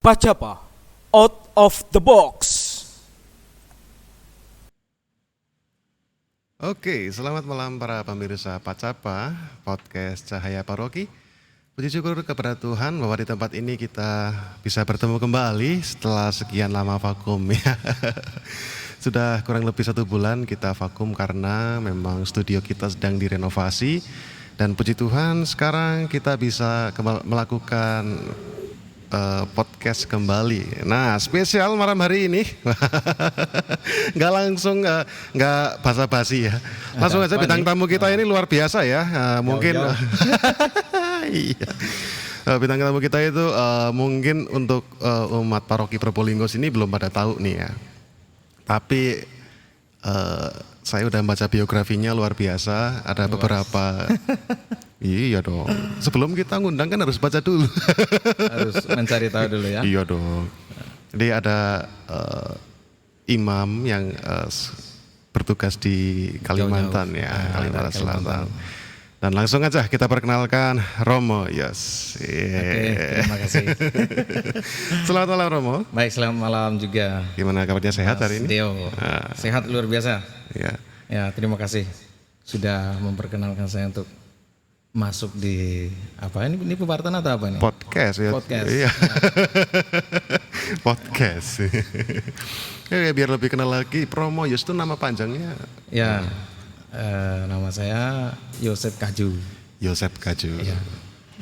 Pacapa, out of the box. Oke, selamat malam para pemirsa Pacapa, podcast Cahaya Paroki. Puji syukur kepada Tuhan bahwa di tempat ini kita bisa bertemu kembali setelah sekian lama vakum ya. Sudah kurang lebih 1 bulan kita vakum karena memang studio kita sedang direnovasi. Dan puji Tuhan sekarang kita bisa melakukan podcast kembali. Nah, spesial malam hari ini nggak langsung nggak basa-basi ya. Langsung aja bintang tamu kita ini luar biasa ya. Mungkin iya. Bintang tamu kita itu mungkin untuk umat paroki Probolinggo sini belum pada tahu nih ya. Tapi saya udah baca biografinya luar biasa. Ada beberapa. Iya dong. Sebelum kita ngundang kan harus baca dulu. Harus mencari tahu dulu ya. Iya dong. Jadi ada imam yang bertugas di Kalimantan ya, Kalimantan Selatan. Dan langsung aja kita perkenalkan Romo Yos. Oke, terima kasih. Selamat malam Romo. Baik, selamat malam juga. Gimana kabarnya, sehat hari ini? Deo. Sehat luar biasa. Ya. Ya, terima kasih sudah memperkenalkan saya untuk masuk di apa ini pembahasan atau apa nih? Podcast ya. Podcast. Iya. Podcast. Ya, biar lebih kenal lagi, Romo Yos itu nama panjangnya? Ya. Nama saya Yosep Kaju. Yosep Kaju. Ya.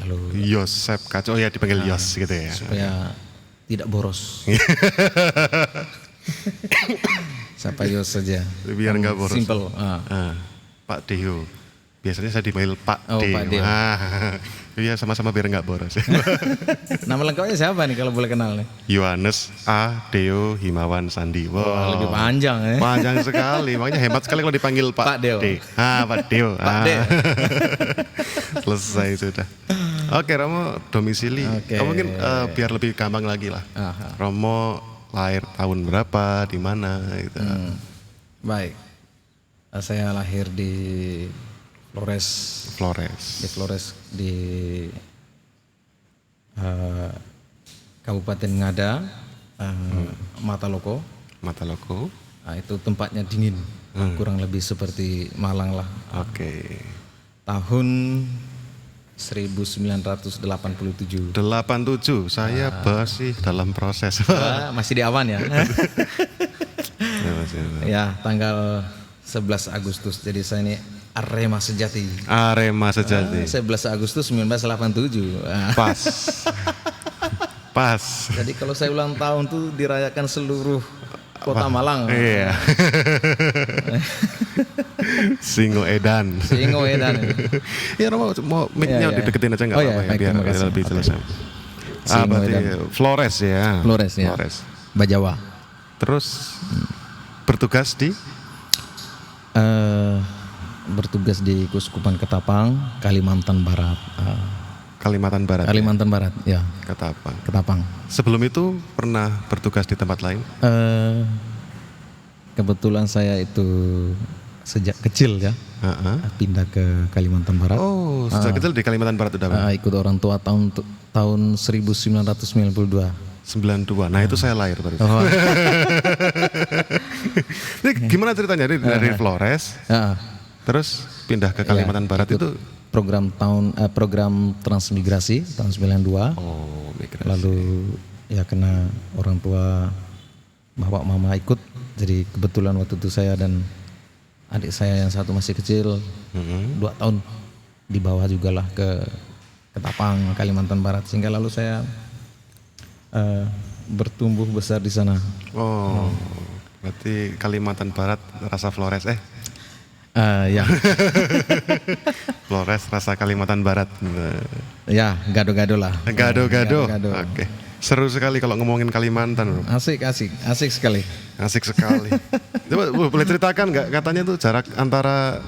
Lalu Yosep Kaju. Oh ya, dipanggil Yos gitu ya. supaya tidak boros. Siapa Yos saja. Biar nggak boros. Simple. Pak Deo. Biasanya saya dipanggil Pak Oh, Deo. Pak Deo. Iya, sama-sama biar nggak boros. Nama lengkapnya siapa nih kalau boleh kenal nih? Yohanes A. Deo Himawan Sandi. Wow. Lebih panjang ya. Panjang sekali, makanya hebat sekali kalau dipanggil Pak Deo. Pak Deo. Pak Deo. Selesai sudah. Oke, Romo domisili. Oke. Mungkin biar lebih gampang lagi lah. Aha. Romo lahir tahun berapa, di mana gitu. Baik. Saya lahir di Flores. Di Flores di Kabupaten Ngada, Mataloko. Mataloko. Nah, itu tempatnya dingin, kurang lebih seperti Malang lah. Oke. Tahun 1987. 87, saya masih dalam proses. Masih di awan ya. Ya, masih. Ya, tanggal 11 Agustus. Jadi saya ini Arema sejati. Arema sejati. 11 Agustus 1987. Pas. Pas. Jadi kalau saya ulang tahun tuh dirayakan seluruh kota Malang. Iya. Singo Edan. Singo Edan. Ya, Romo mau mic-nya Ya. dideketin aja nggak Oh, apa-apa ya, ya, baik, biar terima kasih. lebih jelas. Singo Berarti Edan. Flores ya. Flores ya. Bajawa. Terus bertugas di Bertugas di Kuskupan Ketapang, Kalimantan Barat. Kalimantan Barat. Kalimantan Barat, ya. Ketapang. Ketapang. Sebelum itu pernah bertugas di tempat lain? Kebetulan saya itu sejak kecil ya pindah ke Kalimantan Barat. Oh, sejak kecil di Kalimantan Barat udah Bang? Ikut orang tua tahun 1992. 92. Nah, itu saya lahir baru. Oh. Ini gimana ceritanya dari Flores? Terus pindah ke Kalimantan Barat ikut itu program transmigrasi tahun 92. oh, migrasi. Lalu ya kena orang tua bapak mama ikut. Jadi kebetulan waktu itu saya dan adik saya yang satu masih kecil 2 tahun di bawah juga lah ke Ketapang, Kalimantan Barat, sehingga lalu saya bertumbuh besar di sana. Oh, berarti Kalimantan Barat rasa Flores Ya. Flores rasa Kalimantan Barat. Ya, gado-gado lah. Gado-gado. Gado-gado. Oke. Seru sekali kalau ngomongin Kalimantan, Bro. Asik sekali. Asik sekali. Coba boleh ceritakan nggak, katanya tuh jarak antara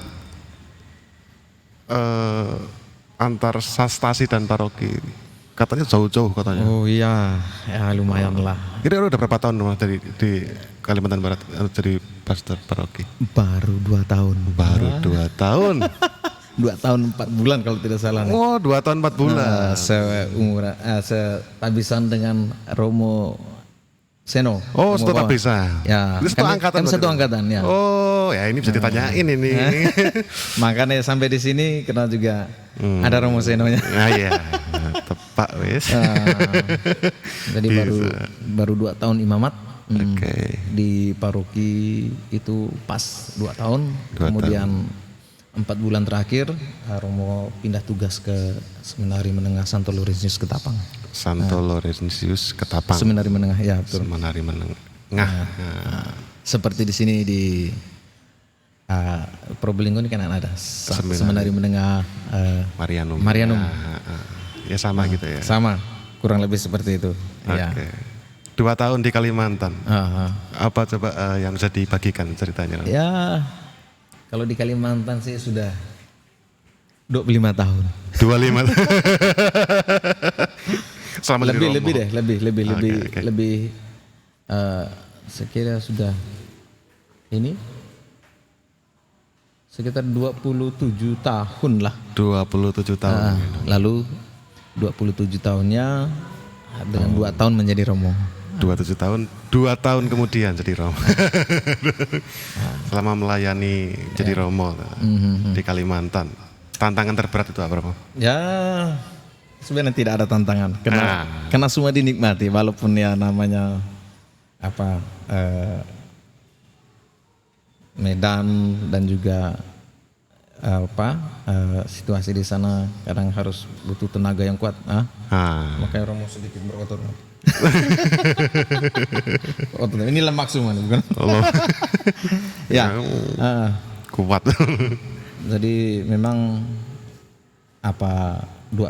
antar stasi dan paroki katanya jauh-jauh katanya. Oh iya, ya lumayan lah. Kira-kira udah berapa tahun Mas, di Kalimantan Barat jadi pastor paroki? Baru 2 tahun. Baru 2 tahun. 2 tahun 4 bulan kalau tidak salah. Oh, 2 tahun 4 bulan. Setabisan dengan Romo Seno. Oh, Romo satu Bawah. bisa. Ya, Itu satu angkatan. Kami satu berarti? angkatan ya. Oh, ya ini bisa ditanyain ini. Makanya sampai di sini kenal juga ada Romo Senonya. Nah, iya. Tepak wis. Jadi baru 2 tahun imamat. Oke. Di paroki itu pas 2 tahun. 2 Kemudian 4 bulan terakhir Romo pindah tugas ke Seminari Menengah Santo Laurentius Ketapang. Santo Laurentius Ketapang. Seminari Menengah ya betul. Seminari Menengah. Seperti di sini di Probolinggo ini kan ada Seminari Menengah Marianum. Ya sama gitu ya. Sama, kurang lebih seperti itu. Ya. Oke. 2 tahun di Kalimantan. Aha. Apa coba yang bisa dibagikan ceritanya? Ya, kalau di Kalimantan sih sudah 25 tahun. 25. Selama di Romo. Lebih sekira sudah ini sekitar 27 tahun lah. 27 tahun. Lalu 27 tahunnya dengan 2 tahun menjadi Romo. 27 tahun, 2 tahun kemudian jadi Romo. Selama melayani jadi Romo di Kalimantan. Tantangan terberat itu apa, Romo? Ya, sebenarnya tidak ada tantangan. Karena semua dinikmati, walaupun ya namanya medan dan juga situasi di sana kadang harus butuh tenaga yang kuat. Makanya Romo sedikit berotot. Ini lemak semua nih, bukan? Ya, kuat. jadi memang 2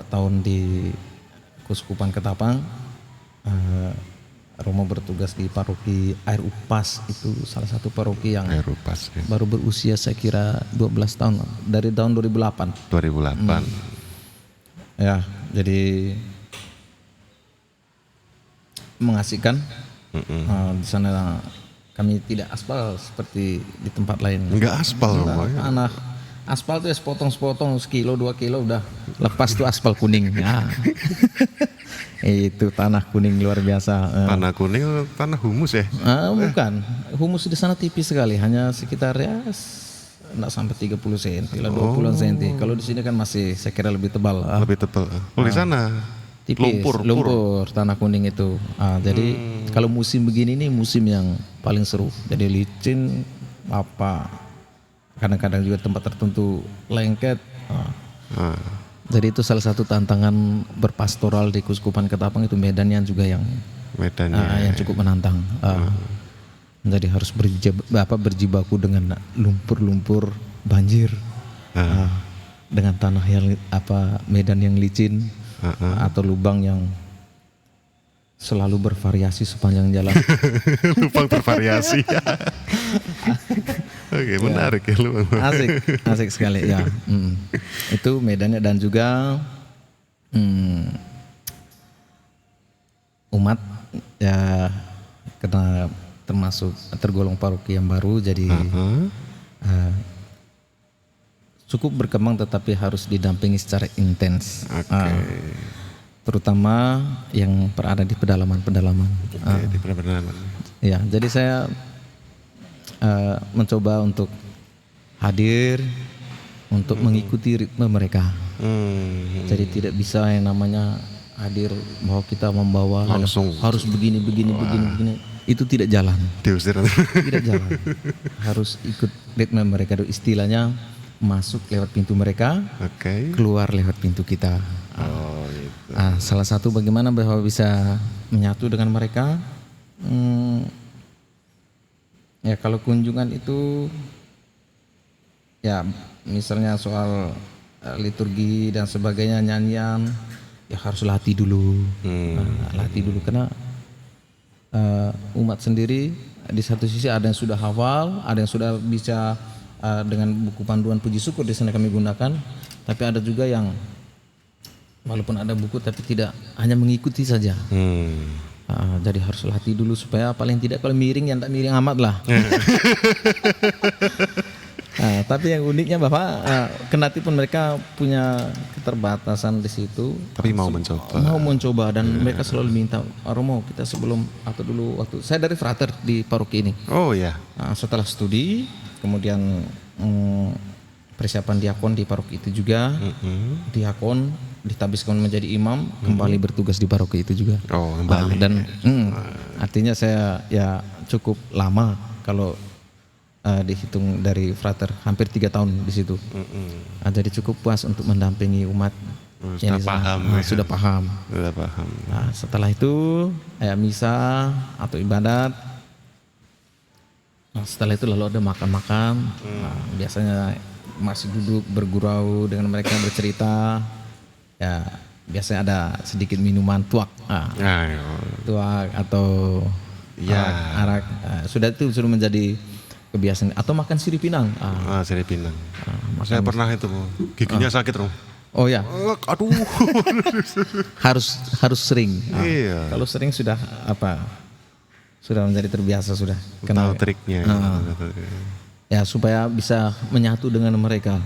tahun di Kuskupan Ketapang, Romo bertugas di paroki Air Upas, itu salah satu paroki yang Air Upas, ya. baru berusia saya kira 12 tahun dari tahun 2008. 2008. Ya, jadi mengasihkan. Di sana kami tidak aspal seperti di tempat lain. Enggak aspal, Romo. Tanah aspal tuh sepotong-sepotong 1-2 kilo udah lepas tuh aspal kuning. Ya. Itu tanah kuning luar biasa. Tanah kuning, tanah humus ya? Bukan, humus di sana tipis sekali, hanya sekitar ya enggak sampai 30 cm lah, 20 cm. Kalau di sini kan masih saya kira lebih tebal. Lebih tebal. Di sana Tipis, lumpur tanah kuning itu. Jadi kalau musim begini nih musim yang paling seru. Jadi licin, kadang-kadang juga tempat tertentu lengket. Jadi itu salah satu tantangan berpastoral di Kuskupan Ketapang, itu medannya juga yang cukup menantang. Jadi harus berjibaku dengan lumpur-lumpur banjir, dengan tanah yang medan yang licin, atau lubang yang selalu bervariasi sepanjang jalan. Lubang bervariasi. Oke, menarik ya lu. Asik sekali ya. Itu medannya dan juga umat ya, karena tergolong paroki yang baru, jadi cukup berkembang tetapi harus didampingi secara intens. Terutama yang berada di pedalaman-pedalaman. Di pedalaman. Ya, jadi saya mencoba untuk hadir untuk mengikuti ritme mereka. Jadi tidak bisa yang namanya hadir bahwa kita membawa langsung harus begini. Itu tidak jalan. Diusir. Tidak jalan. Harus ikut ritme mereka. Istilahnya masuk lewat pintu mereka, keluar lewat pintu kita. Gitu. Salah satu bagaimana bahwa bisa menyatu dengan mereka. Ya kalau kunjungan itu ya misalnya soal liturgi dan sebagainya, nyanyian, ya harus latih dulu. Latih dulu karena umat sendiri di satu sisi ada yang sudah hafal, ada yang sudah bisa dengan buku panduan puji syukur di sana kami gunakan, tapi ada juga yang walaupun ada buku tapi tidak, hanya mengikuti saja. Jadi harus latih dulu supaya paling tidak kalau miring ya tidak miring amat lah. Tapi yang uniknya Bapak, kendati pun mereka punya keterbatasan di situ, Tapi mau mencoba. mau mencoba dan mereka selalu minta, Romo kita sebelum atau dulu waktu saya dari frater di paroki ini. Oh ya. Setelah studi, kemudian persiapan diakon di paroki itu juga, diakon ditabiskan menjadi imam, kembali bertugas di paroki itu juga. Oh, kembali. Dan artinya saya ya cukup lama kalau dihitung dari frater, hampir 3 tahun di situ. Jadi cukup puas untuk mendampingi umat. Sudah paham. Sudah paham. Sudah paham. Nah, setelah itu misa atau ibadat. Nah, setelah itu lalu ada makan-makan. Nah, biasanya masih duduk bergurau dengan mereka, bercerita. Ya biasanya ada sedikit minuman tuak. Tuak atau arak. Sudah itu sudah menjadi kebiasaan. Atau makan sirip pinang. Sirip pinang. Saya pernah itu, giginya sakit, Rom. Oh ya, Aduh. harus sering. Iya. Kalau sering sudah sudah menjadi terbiasa sudah. Tahu triknya. Ya supaya bisa menyatu dengan mereka.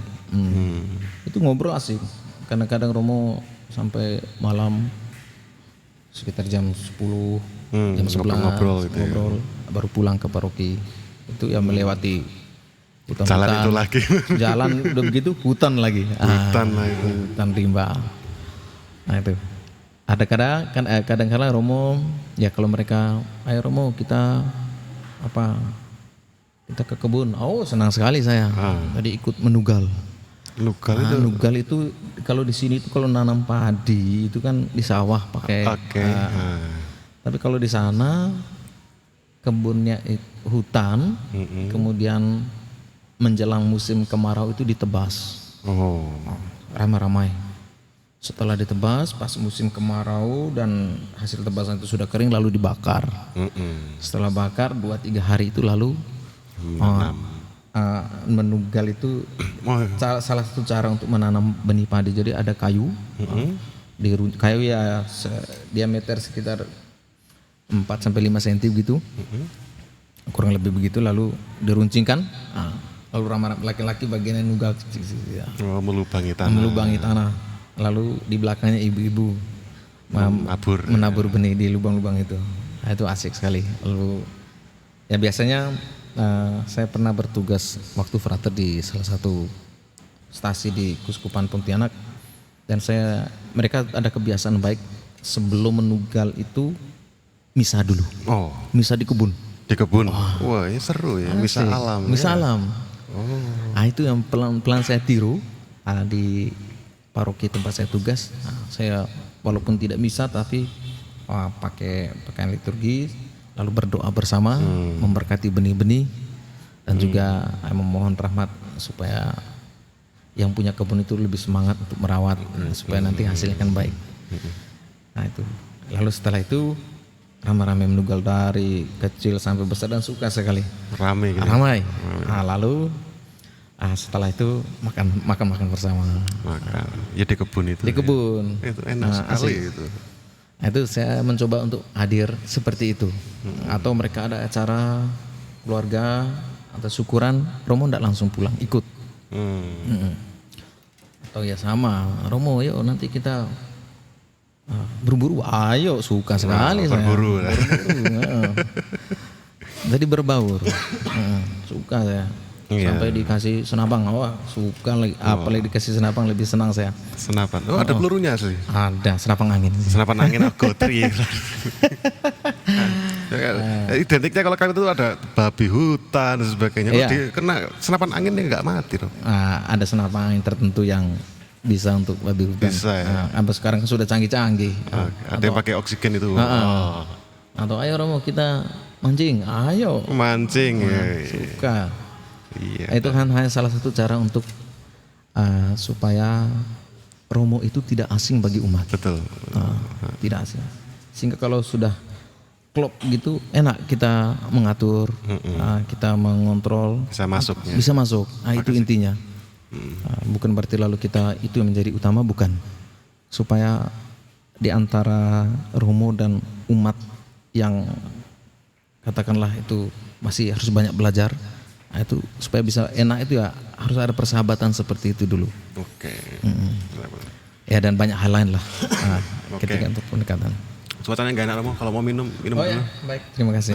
Itu ngobrol asik. Kadang-kadang Romo sampai malam sekitar jam 10, jam 11 ngobrol gitu ya. baru pulang ke paroki. Itu ya melewati Jalan itu lagi. Jalan udah begitu hutan lagi. Hutan rimba. Nah itu. Ada kadang-kadang Romo ya kalau mereka, ayo Romo kita kita ke kebun. Oh senang sekali saya. Jadi ikut menugal. Nugal itu kalau di sini itu kalau nanam padi itu kan di sawah pakai. Tapi kalau di sana kebunnya hutan, kemudian menjelang musim kemarau itu ditebas. Ramai-ramai. Setelah ditebas pas musim kemarau dan hasil tebasan itu sudah kering lalu dibakar. Setelah bakar 2-3 hari itu lalu menugal itu salah satu cara untuk menanam benih padi. Jadi ada kayu, kayu ya diameter sekitar 4-5 cm gitu, kurang lebih begitu. Lalu diruncingkan, lalu laki-laki bagiannya nugal, melubangi tanah. Lalu di belakangnya ibu-ibu menabur benih di lubang-lubang itu. Nah, itu asik sekali. Lalu ya biasanya saya pernah bertugas waktu frater di salah satu stasi di Kuskupan Pontianak, dan mereka ada kebiasaan baik sebelum menugal itu misa dulu. Misa di kebun. Di kebun. Wah, ini seru ya, misa alam. Misa alam. Itu yang pelan-pelan saya tiru di paroki tempat saya tugas. Saya walaupun tidak misa tapi pakai pakaian liturgi. Lalu berdoa bersama, memberkati benih-benih, dan juga memohon rahmat supaya yang punya kebun itu lebih semangat untuk merawat, supaya nanti hasilnya kan baik. Nah itu. Lalu setelah itu ramai-ramai menugal dari kecil sampai besar dan suka sekali. Ramai. Lalu setelah itu makan bersama. Ya di kebun itu. Di kebun. Itu enak sekali itu. Itu saya mencoba untuk hadir seperti itu. Atau mereka ada acara keluarga atau syukuran, Romo tidak langsung pulang, ikut. Atau ya sama, Romo yuk nanti kita berburu. Ayo, suka sekali saya. Berburu. Jadi berbaur. Suka saya. Sampai dikasih senapang, suka lagi. Apalagi dikasih senapang lebih senang saya. Senapan. Ada pelurunya sih. Ada senapang angin. Senapan angin gotri. Identiknya kalau kami itu ada babi hutan dan sebagainya. Kalau kena senapan angin dia nggak mati loh. Ada senapan angin tertentu yang bisa untuk babi hutan. Bisa ya. Sampai sekarang sudah canggih-canggih. Ada yang pakai oksigen itu. Atau ayo Romo kita mancing. Ayo. Mancing. Suka. Iya. Itu kan hanya salah satu cara untuk supaya Romo itu tidak asing bagi umat. Betul. Tidak asing. Sehingga kalau sudah klop gitu enak kita mengatur, kita mengontrol. Bisa masuk. Itu intinya. Bukan berarti lalu kita itu yang menjadi utama, bukan. Supaya di antara Romo dan umat yang katakanlah itu masih harus banyak belajar, Nah, itu supaya bisa enak itu ya harus ada persahabatan seperti itu dulu. Oke. Ya dan banyak hal lain lah Oke. ketika untuk pendekatan. Cuacanya nggak enak Romo, kalau mau minum Oh ya, dulu. baik. Terima kasih.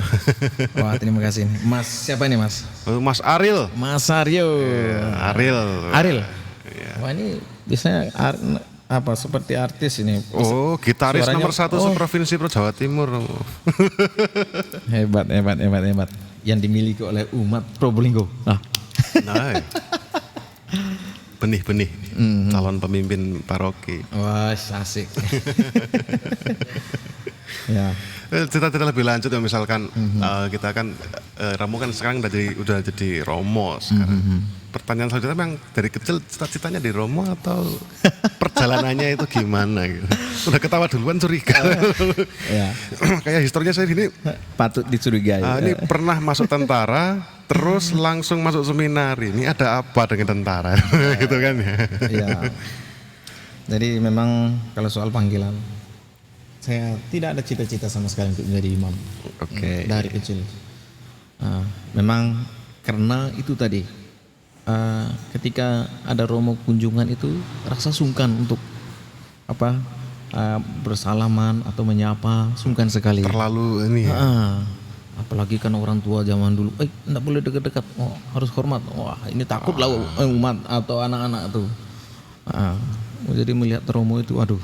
Wah, terima kasih. Mas, siapa ini Mas? Mas Ariel. Mas Aryo. Ariel. Ariel. Wah ini biasanya seperti artis ini. Oh, gitaris Suaranya- nomor 1 seprovinsi Jawa Timur. Romo. Hebat. Yang dimiliki oleh umat Probolinggo. Nah, Nah, benih-benih calon pemimpin paroki. wah asik. Ya. Cerita-cerita lebih lanjut ya, misalkan kita kan Romo kan sekarang udah jadi Romo sekarang. Pertanyaan selanjutnya memang dari kecil cita-citanya di Romo atau perjalanannya itu gimana gitu. Udah ketawa duluan curiga. Ya. Kayak historinya saya gini, Patut dicurigai. ini pernah masuk tentara terus langsung masuk seminari. Ini ada apa dengan tentara? Gitu kan ya. Ya. Jadi memang kalau soal panggilan, saya tidak ada cita-cita sama sekali untuk menjadi imam. Oke. Dari kecil. Memang karena itu tadi, ketika ada romo kunjungan itu rasa sungkan untuk bersalaman atau menyapa, sungkan sekali. Terlalu ini ya. Apalagi kan orang tua zaman dulu, enggak boleh dekat-dekat, harus hormat. Wah, ini takut lah umat atau anak-anak tuh. Jadi melihat romo itu, aduh,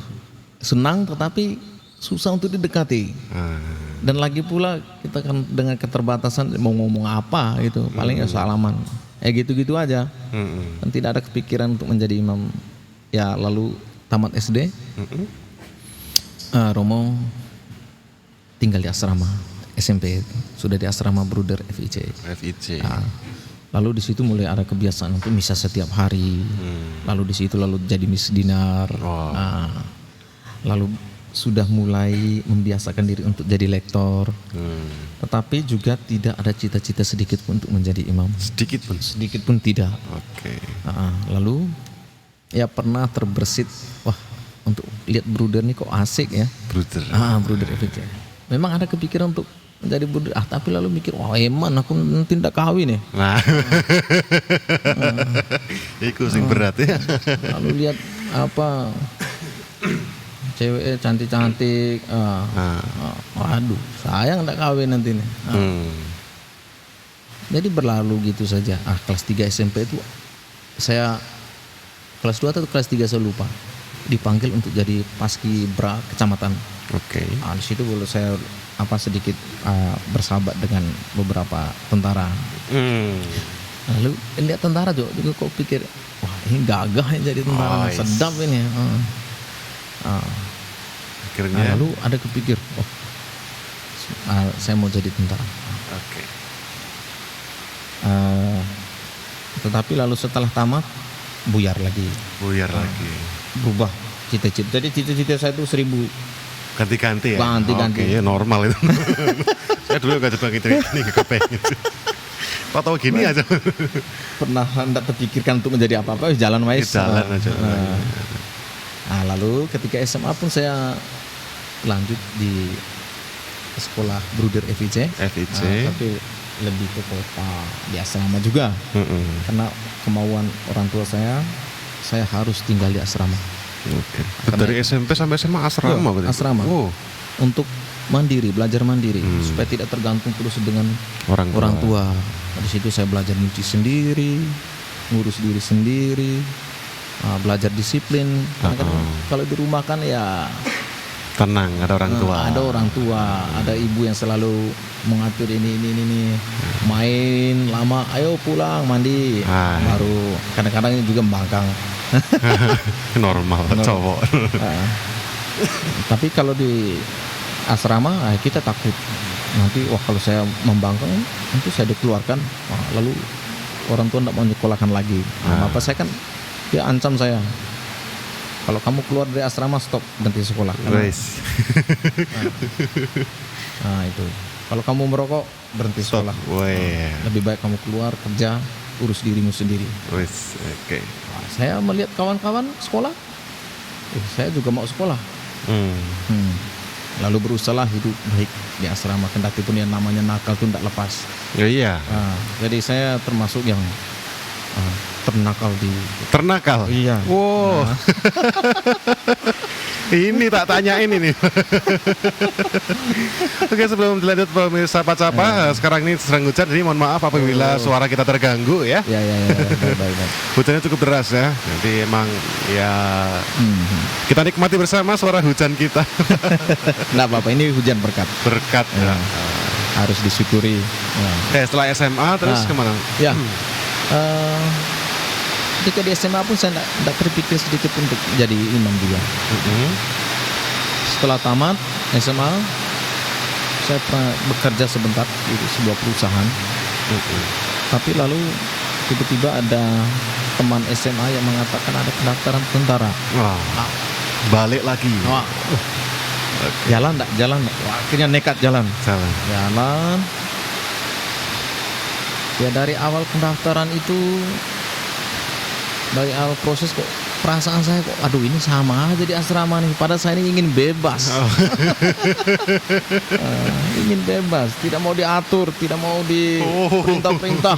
senang tetapi susah untuk didekati. Dan lagi pula kita kan dengan keterbatasan mau ngomong apa gitu, paling ya salaman. Gitu-gitu aja. Dan tidak ada kepikiran untuk menjadi imam. Ya lalu tamat SD, Romo tinggal di asrama. SMP sudah di asrama Bruder FIC. Lalu di situ mulai ada kebiasaan untuk misa setiap hari. Lalu di situ jadi misdinar. Lalu sudah mulai membiasakan diri untuk jadi lektor. Tetapi juga tidak ada cita-cita sedikit pun untuk menjadi imam. Sedikit pun tidak. Oke. Lalu ya pernah terbersit, wah untuk lihat Bruder nih kok asik ya. Bruder FIC. Memang ada kepikiran untuk menjadi Bruder, tapi lalu mikir, wah eman aku nanti tidak kawin ya. Itu sing berat ya. Lalu lihat cewek cantik-cantik, waduh sayang tidak kawin nanti nih. Jadi berlalu gitu saja. Kelas 3 SMP itu saya kelas 2 atau kelas 3 saya lupa, dipanggil untuk jadi paskibra kecamatan. Oke. Di situ boleh saya sedikit bersahabat dengan beberapa tentara. Lalu lihat tentara juga kok pikir, wah ini gagah ya jadi tentara, sedap ini. Akhirnya. Lalu ada kepikir, saya mau jadi tentara. Oke. Tetapi lalu setelah tamat buyar lagi. Berubah cita-cita. Jadi cita-cita saya itu 1000. Ganti-ganti ya? Ganti-ganti. Oke, ya normal itu. Saya dulu gak coba gitu, ini gak kepengen. Tahu gini aja. Pernah hendak terpikirkan untuk menjadi apa-apa, jalan aja. Lalu ketika SMA pun saya lanjut di sekolah Bruder FIC. Tapi lebih ke kota, di asrama juga. Karena kemauan orang tua saya harus tinggal di asrama. Oke. Dari SMP sampai SMA asrama berarti? Asrama. Untuk belajar mandiri supaya tidak tergantung terus dengan orang tua. Di situ saya belajar nyuci sendiri, ngurus diri sendiri, belajar disiplin. Kadang-kadang kalau di rumah kan ya tenang, ada orang tua. Ada orang tua, ada ibu yang selalu mengatur ini. Main lama, ayo pulang mandi. Baru kadang-kadang juga membangkang. Normal cowok. Tapi kalau di asrama kita takut nanti kalau saya membangkang nanti saya dikeluarkan, lalu orang tua tidak mau nyekolahkan lagi. Bapak saya kan dia ancam saya, kalau kamu keluar dari asrama stop, berhenti sekolah. Itu kalau kamu merokok berhenti sekolah. Lebih baik kamu keluar kerja, urus dirimu sendiri. Oke. Saya melihat kawan-kawan sekolah, saya juga mau sekolah. lalu berusaha hidup baik di asrama, kendati pun yang namanya nakal itu tidak lepas. Ya, iya. Jadi saya termasuk yang ternakal di. Ternakal. Iya. Wow. Ini tak tanyain ini. Oke, sebelum dilanjut pemirsa Pacapa, sekarang ini sedang hujan, jadi mohon maaf apabila suara kita terganggu ya. Ya, baik. Hujannya cukup deras ya, jadi emang ya kita nikmati bersama suara hujan kita. Nggak apa-apa, ini hujan berkat. Berkat ya. Harus disyukuri. Oke, setelah SMA terus kemana? Ya. Ketika di SMA pun saya tidak terpikir sedikit untuk jadi imam juga. Setelah tamat SMA, saya pernah bekerja sebentar di sebuah perusahaan. Tapi lalu tiba-tiba ada teman SMA yang mengatakan ada pendaftaran tentara. Wah, balik lagi. Wah, jalan enggak? Wah, akhirnya nekat jalan. Ya dari awal pendaftaran itu, dari awal proses kok perasaan saya kok aduh ini sama aja di asrama nih, padahal saya ini ingin bebas. Ingin bebas, tidak mau diatur, tidak mau diperintah-perintah.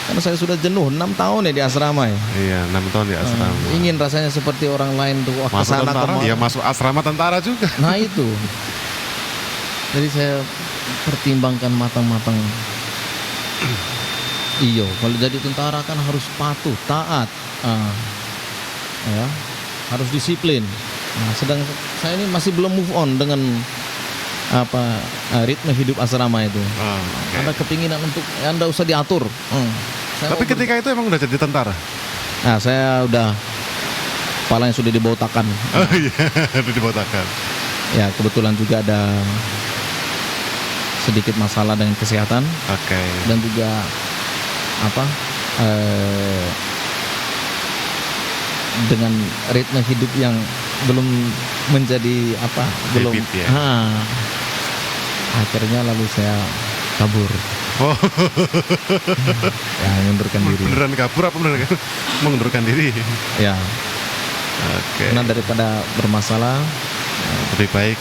Karena saya sudah jenuh 6 tahun ya di asrama ya. Iya, 6 tahun di asrama. Ingin rasanya seperti orang lain tuh masuk kesana tentara, kemana. ya masuk asrama tentara juga. Nah itu. Jadi saya pertimbangkan matang-matang. Iya, kalau jadi tentara kan harus patuh, taat, ya, harus disiplin. Nah, sedang saya ini masih belum move on dengan ritme hidup asrama itu. Ada kepinginan untuk Anda usah diatur. Tapi ketika itu emang udah jadi tentara? Nah, saya udah kepalanya sudah dibotakan. Oh iya, udah dibotakan. Ya, kebetulan juga ada sedikit masalah dengan kesehatan. Oke. Dan juga dengan ritme hidup yang belum menjadi belum ya? Akhirnya lalu saya kabur. Ya, mengundurkan diri. Beneran kabur apa beneran mengundurkan diri? Ya. Oke. Karena daripada bermasalah lebih baik.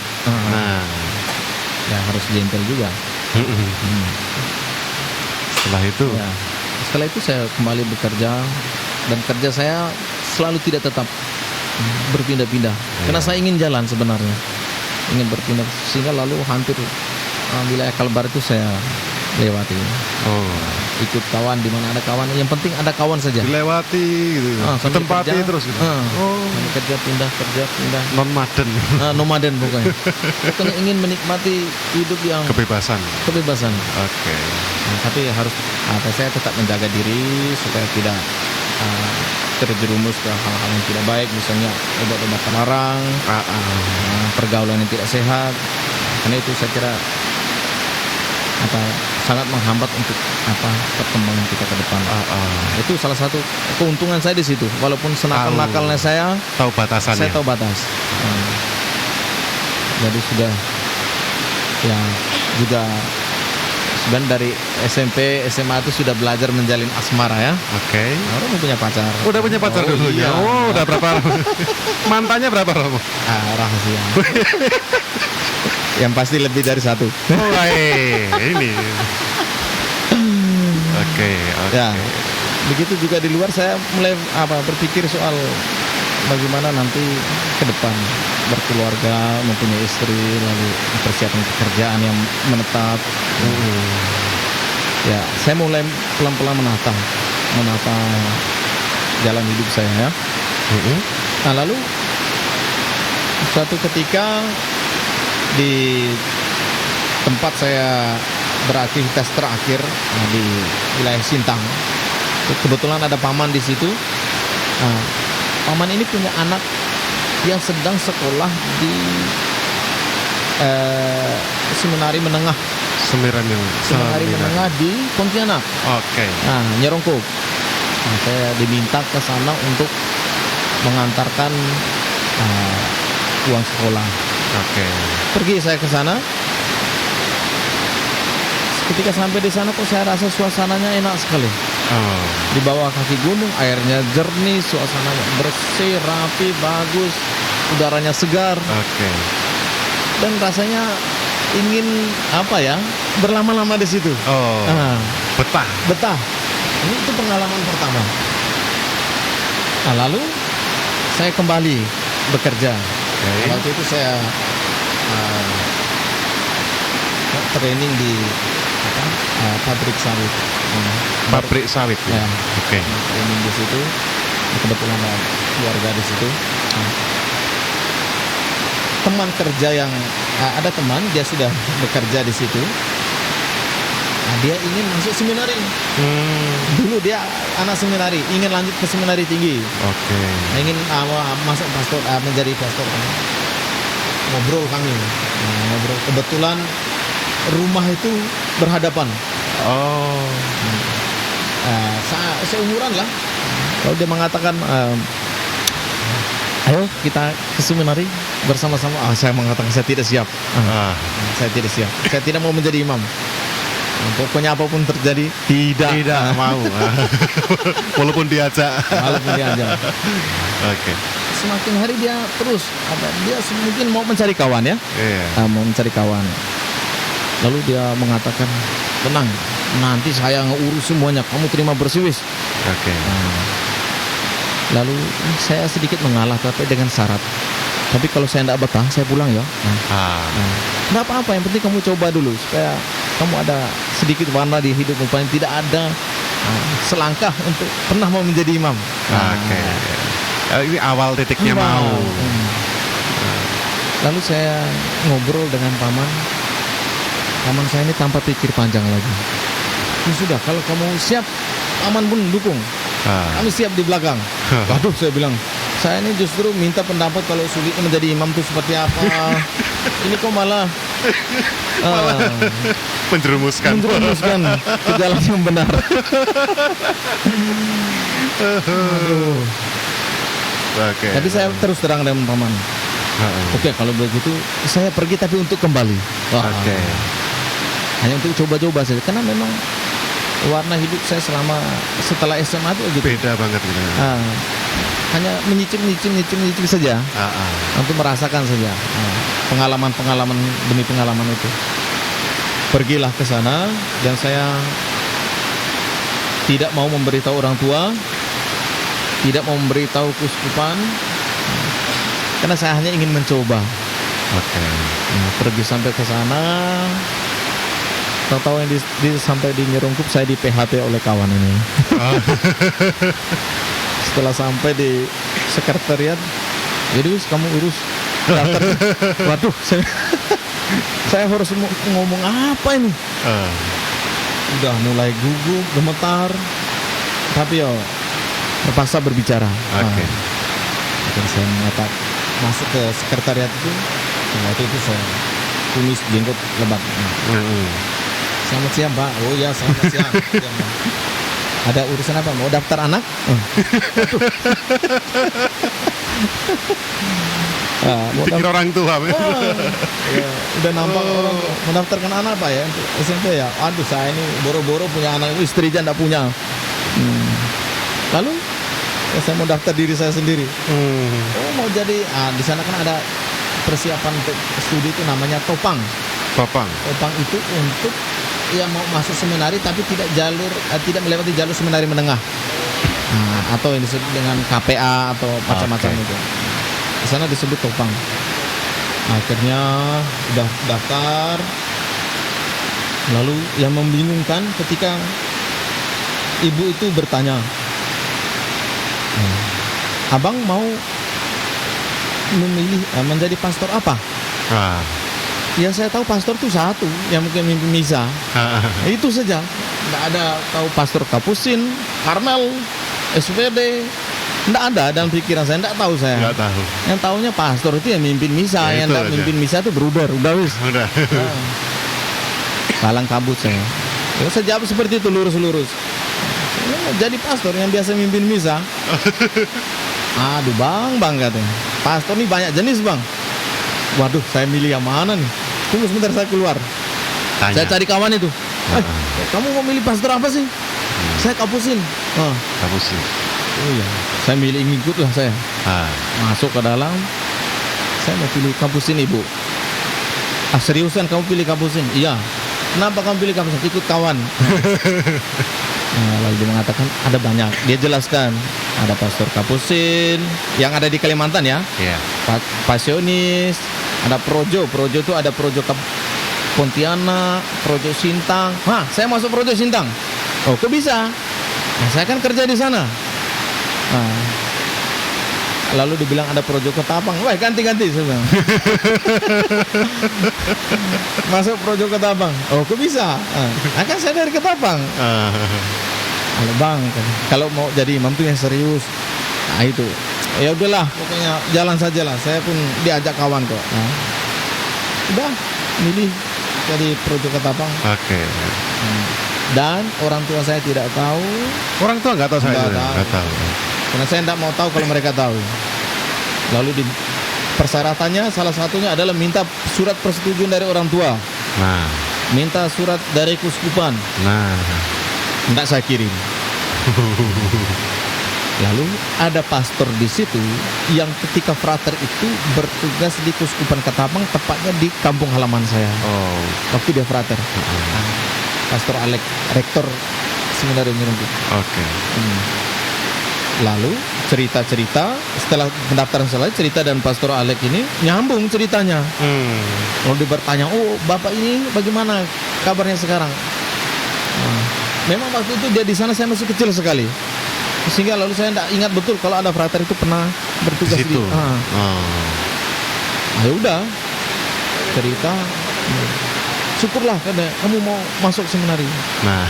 Ya harus gentle juga. Setelah itu saya kembali bekerja, dan kerja saya selalu tidak tetap, berpindah-pindah. Karena saya ingin jalan sebenarnya, ingin berpindah, sehingga lalu hampir wilayah Kalbar itu saya lewati. Ikut kawan di mana ada kawan, yang penting ada kawan saja. Dilewati gitu. Tempati terus gitu. Kerja pindah. Nomaden. Nomaden pokoknya. Pokoknya ingin menikmati hidup yang kebebasan. Oke. Tapi harus saya tetap menjaga diri supaya tidak terjerumus ke hal-hal yang tidak baik, misalnya obat-obat terlarang, pergaulan yang tidak sehat. Karena itu saya kira sangat menghambat untuk perkembangan kita ke depan. Itu salah satu keuntungan saya di situ. Walaupun senakal-nakalnya saya tahu batasannya. Saya tahu batas. Jadi sudah ya juga sebenarnya dari SMP, SMA itu sudah belajar menjalin asmara ya. Oke. Romo punya pacar. Udah punya pacar dulu ya. Iya. Udah berapa? Mantannya berapa, Romo? Rahasia. Yang pasti lebih dari satu. Ini. Oke. Ya, begitu juga di luar saya mulai berpikir soal bagaimana nanti ke depan berkeluarga, mempunyai istri, lalu persiapan pekerjaan yang menetap. Ya, saya mulai pelan-pelan menata jalan hidup saya ya. Nah, lalu suatu ketika di tempat saya beraktivitas terakhir di wilayah Sintang, kebetulan ada paman di situ. Paman ini punya anak yang sedang sekolah di seminari menengah. Seminari menengah di Pontianak. Oke. Nyerongkop. Saya diminta ke sana untuk mengantarkan uang sekolah. Oke. Pergi saya ke sana. Ketika sampai di sana kok saya rasa suasananya enak sekali. Di bawah kaki gunung, airnya jernih, suasananya bersih, rapi, bagus, udaranya segar. Oke. dan rasanya ingin berlama-lama di situ. Oh, betah. Betah. Itu pengalaman pertama. Nah, lalu saya kembali bekerja. Oke. Waktu itu saya training di pabrik sawit. Pabrik sawit ya. Ya. Oke. Training di situ. Kebetulan ada keluarga di situ. Teman kerja yang ada teman dia sudah bekerja di situ. Dia ingin masuk seminari. Dulu dia anak seminari, ingin lanjut ke seminari tinggi. Oke. Ingin masuk pastor, menjadi pastor. Ngobrol kami. Ngobrol. Kebetulan rumah itu berhadapan. Oh. Seumuran lah. Kalau dia mengatakan, ayo kita ke seminari bersama-sama. Saya mengatakan saya tidak siap. Saya tidak siap. Saya tidak mau menjadi imam. Pokoknya apapun terjadi tidak mau. Walaupun diajak. Oke. Semakin hari dia terus dia mungkin mau mencari kawan ya. Iya. Mau mencari kawan. Lalu dia mengatakan, tenang, nanti saya ngurus semuanya, kamu terima bersiwis. Oke. Lalu saya sedikit mengalah tapi dengan syarat. Tapi kalau saya tidak betah, saya pulang ya. Nggak apa-apa, yang penting kamu coba dulu supaya kamu ada sedikit warna di hidup, paling tidak ada selangkah untuk pernah mau menjadi imam. Oke. Ini awal titiknya mau. Lalu saya ngobrol dengan paman saya ini tanpa pikir panjang lagi. Ya sudah, kalau kamu siap, paman pun dukung. Kami siap di belakang. Waduh, saya bilang, saya ini justru minta pendapat kalau sulit menjadi imam itu seperti apa. Ini kok malah menjerumuskan ke jalan yang benar. Aduh. Oke. Tapi saya terus terang dengan paman. Oke, kalau begitu saya pergi tapi untuk kembali. Oke. Hanya untuk coba-coba saja. Karena memang warna hidup saya setelah SMA itu gitu. Beda banget gitu. Hanya menyicip saja. Untuk merasakan saja pengalaman demi pengalaman itu. Pergilah ke sana dan saya tidak mau memberitahu orang tua, tidak mau memberitahu keuskupan, karena saya hanya ingin mencoba. Oke. Pergi sampai ke sana, tahu-tahu yang sampai di Nyerungkup saya di PHP oleh kawan ini. Setelah sampai di sekretariat, jadi kamu urus daftar. Waduh, saya harus ngomong apa ini? Udah mulai gugup, gemetar, tapi terpaksa berbicara. Oke. Dan saya mengatakan masuk ke sekretariat itu, waktu itu saya tumis jenggot lebat. Selamat siang Pak. Oh ya, selamat siang. Ada urusan apa? Mau daftar anak? Dikira orang tua. Ya, udah nampak orang mendaftarkan anak Pak ya untuk SMP ya. Aduh, saya ini boro-boro punya anak, istri aja enggak punya. Lalu saya mau daftar diri saya sendiri. Mau jadi di sana kan ada persiapan untuk studi itu namanya topang. Topang itu untuk mau masuk seminari tapi tidak melewati jalur seminari menengah. Atau yang disebut dengan KPA atau macam-macam itu. Di sana disebut topang. Akhirnya udah daftar. Lalu yang membingungkan ketika ibu itu bertanya, abang mau memilih menjadi pastor apa? Ya saya tahu pastor itu satu yang mungkin mimpin misa. Itu saja. Nggak ada tahu pastor Kapusin, Karmel, SPD. Nggak ada dalam pikiran saya. Nggak tahu saya. Nggak tahu. Yang tahunya pastor itu yang mimpin misa. Ya, yang nggak mimpin misa itu berudah. Udah. Kalang kabut saya. Ya, saya jawab seperti itu lurus-lurus. Jadi pastor yang biasa mimpin misa. Aduh bang katanya. Pastor ini banyak jenis bang. Waduh, saya milih yang mana nih? Tunggu sebentar, saya keluar. Tanya. Saya cari kawan itu. Kamu mau milih pastor apa sih? Saya Kapusin. Kapusin. Oh iya, saya milih ngikut lah saya. Masuk ke dalam. Saya mau pilih Kapusin ibu. Seriusan kamu pilih kapusin? Iya. Kenapa kamu pilih kapusin? Ikut kawan. Nah, lalu dia mengatakan ada banyak. Dia jelaskan ada pastor kapusin yang ada di Kalimantan ya. Iya. Pasionis, ada Projo. Projo itu ada Projo Pontianak, Projo Sintang. Saya masuk Projo Sintang. Oh, kok bisa? Nah, saya kan kerja di sana. Nah, lalu dibilang ada Projo Ketapang. Wah, ganti-ganti saya bilang. Masuk Projo Ketapang. Oh, kok bisa? Nah, kan saya dari Ketapang. Halo bang, kalau mau jadi imam tuh yang serius. Nah itu, ya udahlah, pokoknya jalan saja lah. Saya pun diajak kawan kok. Nah, udah milih jadi Projo Ketapang. Oke. Dan orang tua saya tidak tahu. Orang tua nggak tahu saya. Nggak tahu. Karena saya tidak mau tahu kalau mereka tahu. Lalu di persyaratannya salah satunya adalah minta surat persetujuan dari orang tua. Nah, Minta surat dari kuskupan. Tidak saya kirim. Lalu ada pastor di situ yang ketika frater itu bertugas di Kuskupan Ketapang, tepatnya di kampung halaman saya. oh, Waktu dia frater. Pastor Alek, rektor seminari Nyerembu. oke. Lalu cerita-cerita setelah pendaftaran selesai, cerita dan Pastor Alek ini nyambung ceritanya. Lalu dia bertanya, oh bapak ini bagaimana kabarnya sekarang? Memang waktu itu dia di sana saya masih kecil sekali, sehingga lalu saya tidak ingat betul kalau ada frater itu pernah bertugas Di situ. Ya udah cerita, syukurlah karena kamu mau masuk seminari. Nah,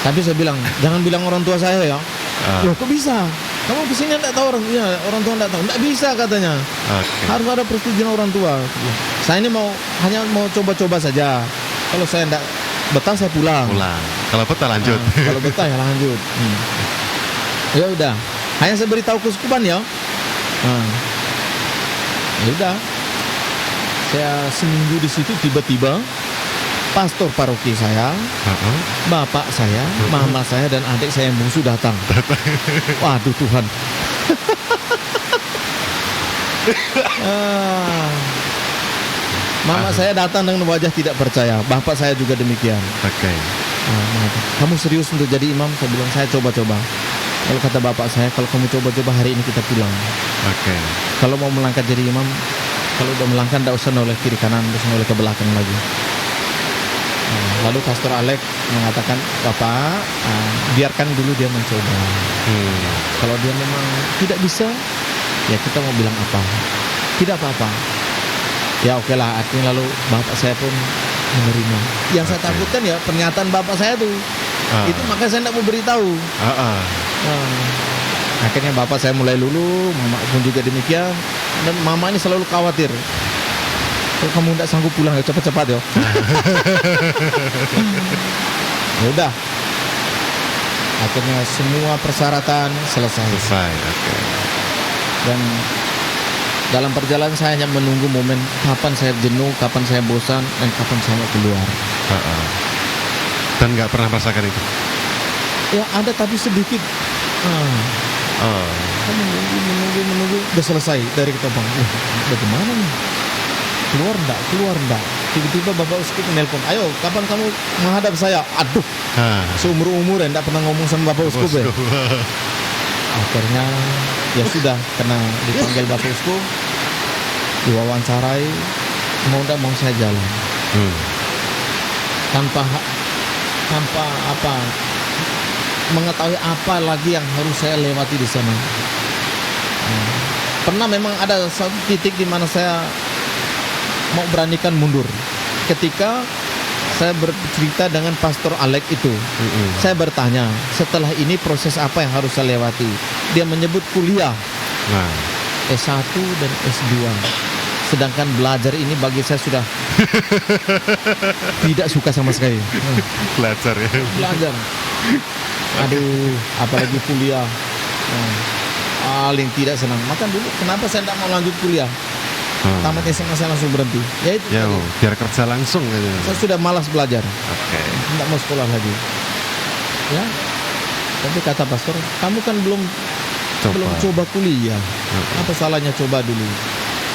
Tapi saya bilang jangan bilang orang tua saya ya. Loh kok bisa? Kamu kesini tidak tahu orang? Ya orang tua tidak tahu. Tidak bisa katanya. Harus ada persetujuan orang tua. Saya ini hanya mau coba-coba saja. Kalau saya tidak betah saya pulang. Kalau betah lanjut. Kalau betah ya lanjut. Ya udah. Hanya saya beritahu kuskupan ya. Ya udah. Saya seminggu di situ tiba-tiba pastor paroki saya, bapak saya, mama saya dan adik saya yang bungsu datang. Waduh Tuhan. Mama saya datang dengan wajah tidak percaya. Bapak saya juga demikian. Oke. Kamu serius untuk jadi imam? Saya bilang saya coba-coba. Kalau kata bapak saya, kalau kamu coba-coba hari ini kita pulang. Oke. Kalau mau melangkah jadi imam, kalau udah melangkah tidak usah noleh kiri kanan, tidak usah noleh ke belakang lagi. Lalu Pastor Alek mengatakan, Bapak, biarkan dulu dia mencoba. Kalau dia memang tidak bisa, ya kita mau bilang apa? Tidak apa-apa. Ya oke lah, artinya lalu bapak saya pun menerima. Yang saya takutkan ya pernyataan bapak saya tuh. Itu makanya saya tidak mau beritahu. Akhirnya bapak saya mulai lulu, mama pun juga demikian. Dan mama ini selalu khawatir. Kalau kamu tidak sanggup pulang ya cepat-cepat ya. Ya udah. Akhirnya semua persyaratan selesai. Oke. Dan dalam perjalanan saya hanya menunggu momen kapan saya jenuh, kapan saya bosan, dan kapan saya mau keluar. Dan nggak pernah merasakan itu? Ya ada tapi sedikit. Menunggu, udah selesai dari Ketapang. Bagaimana nih? Keluar enggak? Tiba-tiba Bapak Uskup menelpon, ayo kapan kamu menghadap saya? Aduh, seumur-umur enggak pernah ngomong sama Bapak Uskup ya. Akhirnya ya sudah, karena dipanggil Bapak Uskup, diwawancarai, mau enggak mau saya jalan. Tanpa apa mengetahui apa lagi yang harus saya lewati di sana. Pernah memang ada satu titik di mana saya mau beranikan mundur. Ketika saya bercerita dengan Pastor Alek itu, saya bertanya, setelah ini proses apa yang harus saya lewati? Dia menyebut kuliah, S1 dan S2. Sedangkan belajar ini bagi saya sudah tidak suka sama sekali. Belajar ya. Belajar. Aduh, apalagi kuliah. Paling tidak senang. Maka dulu kenapa saya tidak mau lanjut kuliah? Tamat SMA saya langsung berhenti. Ya itu. Biar kerja langsung gitu. Saya sudah malas belajar. Oke. Tidak mau sekolah lagi. Ya. Tapi kata pastor, kamu kan belum coba kuliah. Apa salahnya coba dulu?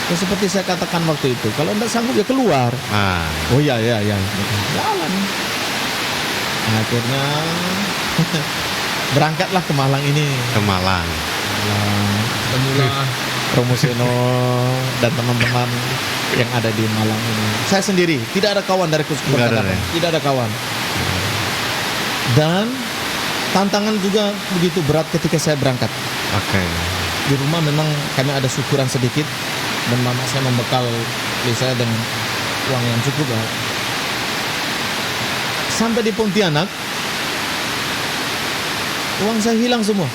Ya seperti saya katakan waktu itu, kalau tidak sanggup ya keluar. Ah, Oh iya, jalan. Nah, akhirnya berangkatlah ke Malang ini. ke Malang. Ketemulah Romo Seno dan teman-teman yang ada di Malang ini. Saya sendiri, tidak ada kawan dari Kuskupan Nggak ada, Kadapan. ya? Tidak ada kawan. Dan tantangan juga begitu berat ketika saya berangkat. Oke. Di rumah memang kami ada syukuran sedikit dan mama saya membekal saya dengan uang yang cukup lah. Sampai di Pontianak, uang saya hilang semua.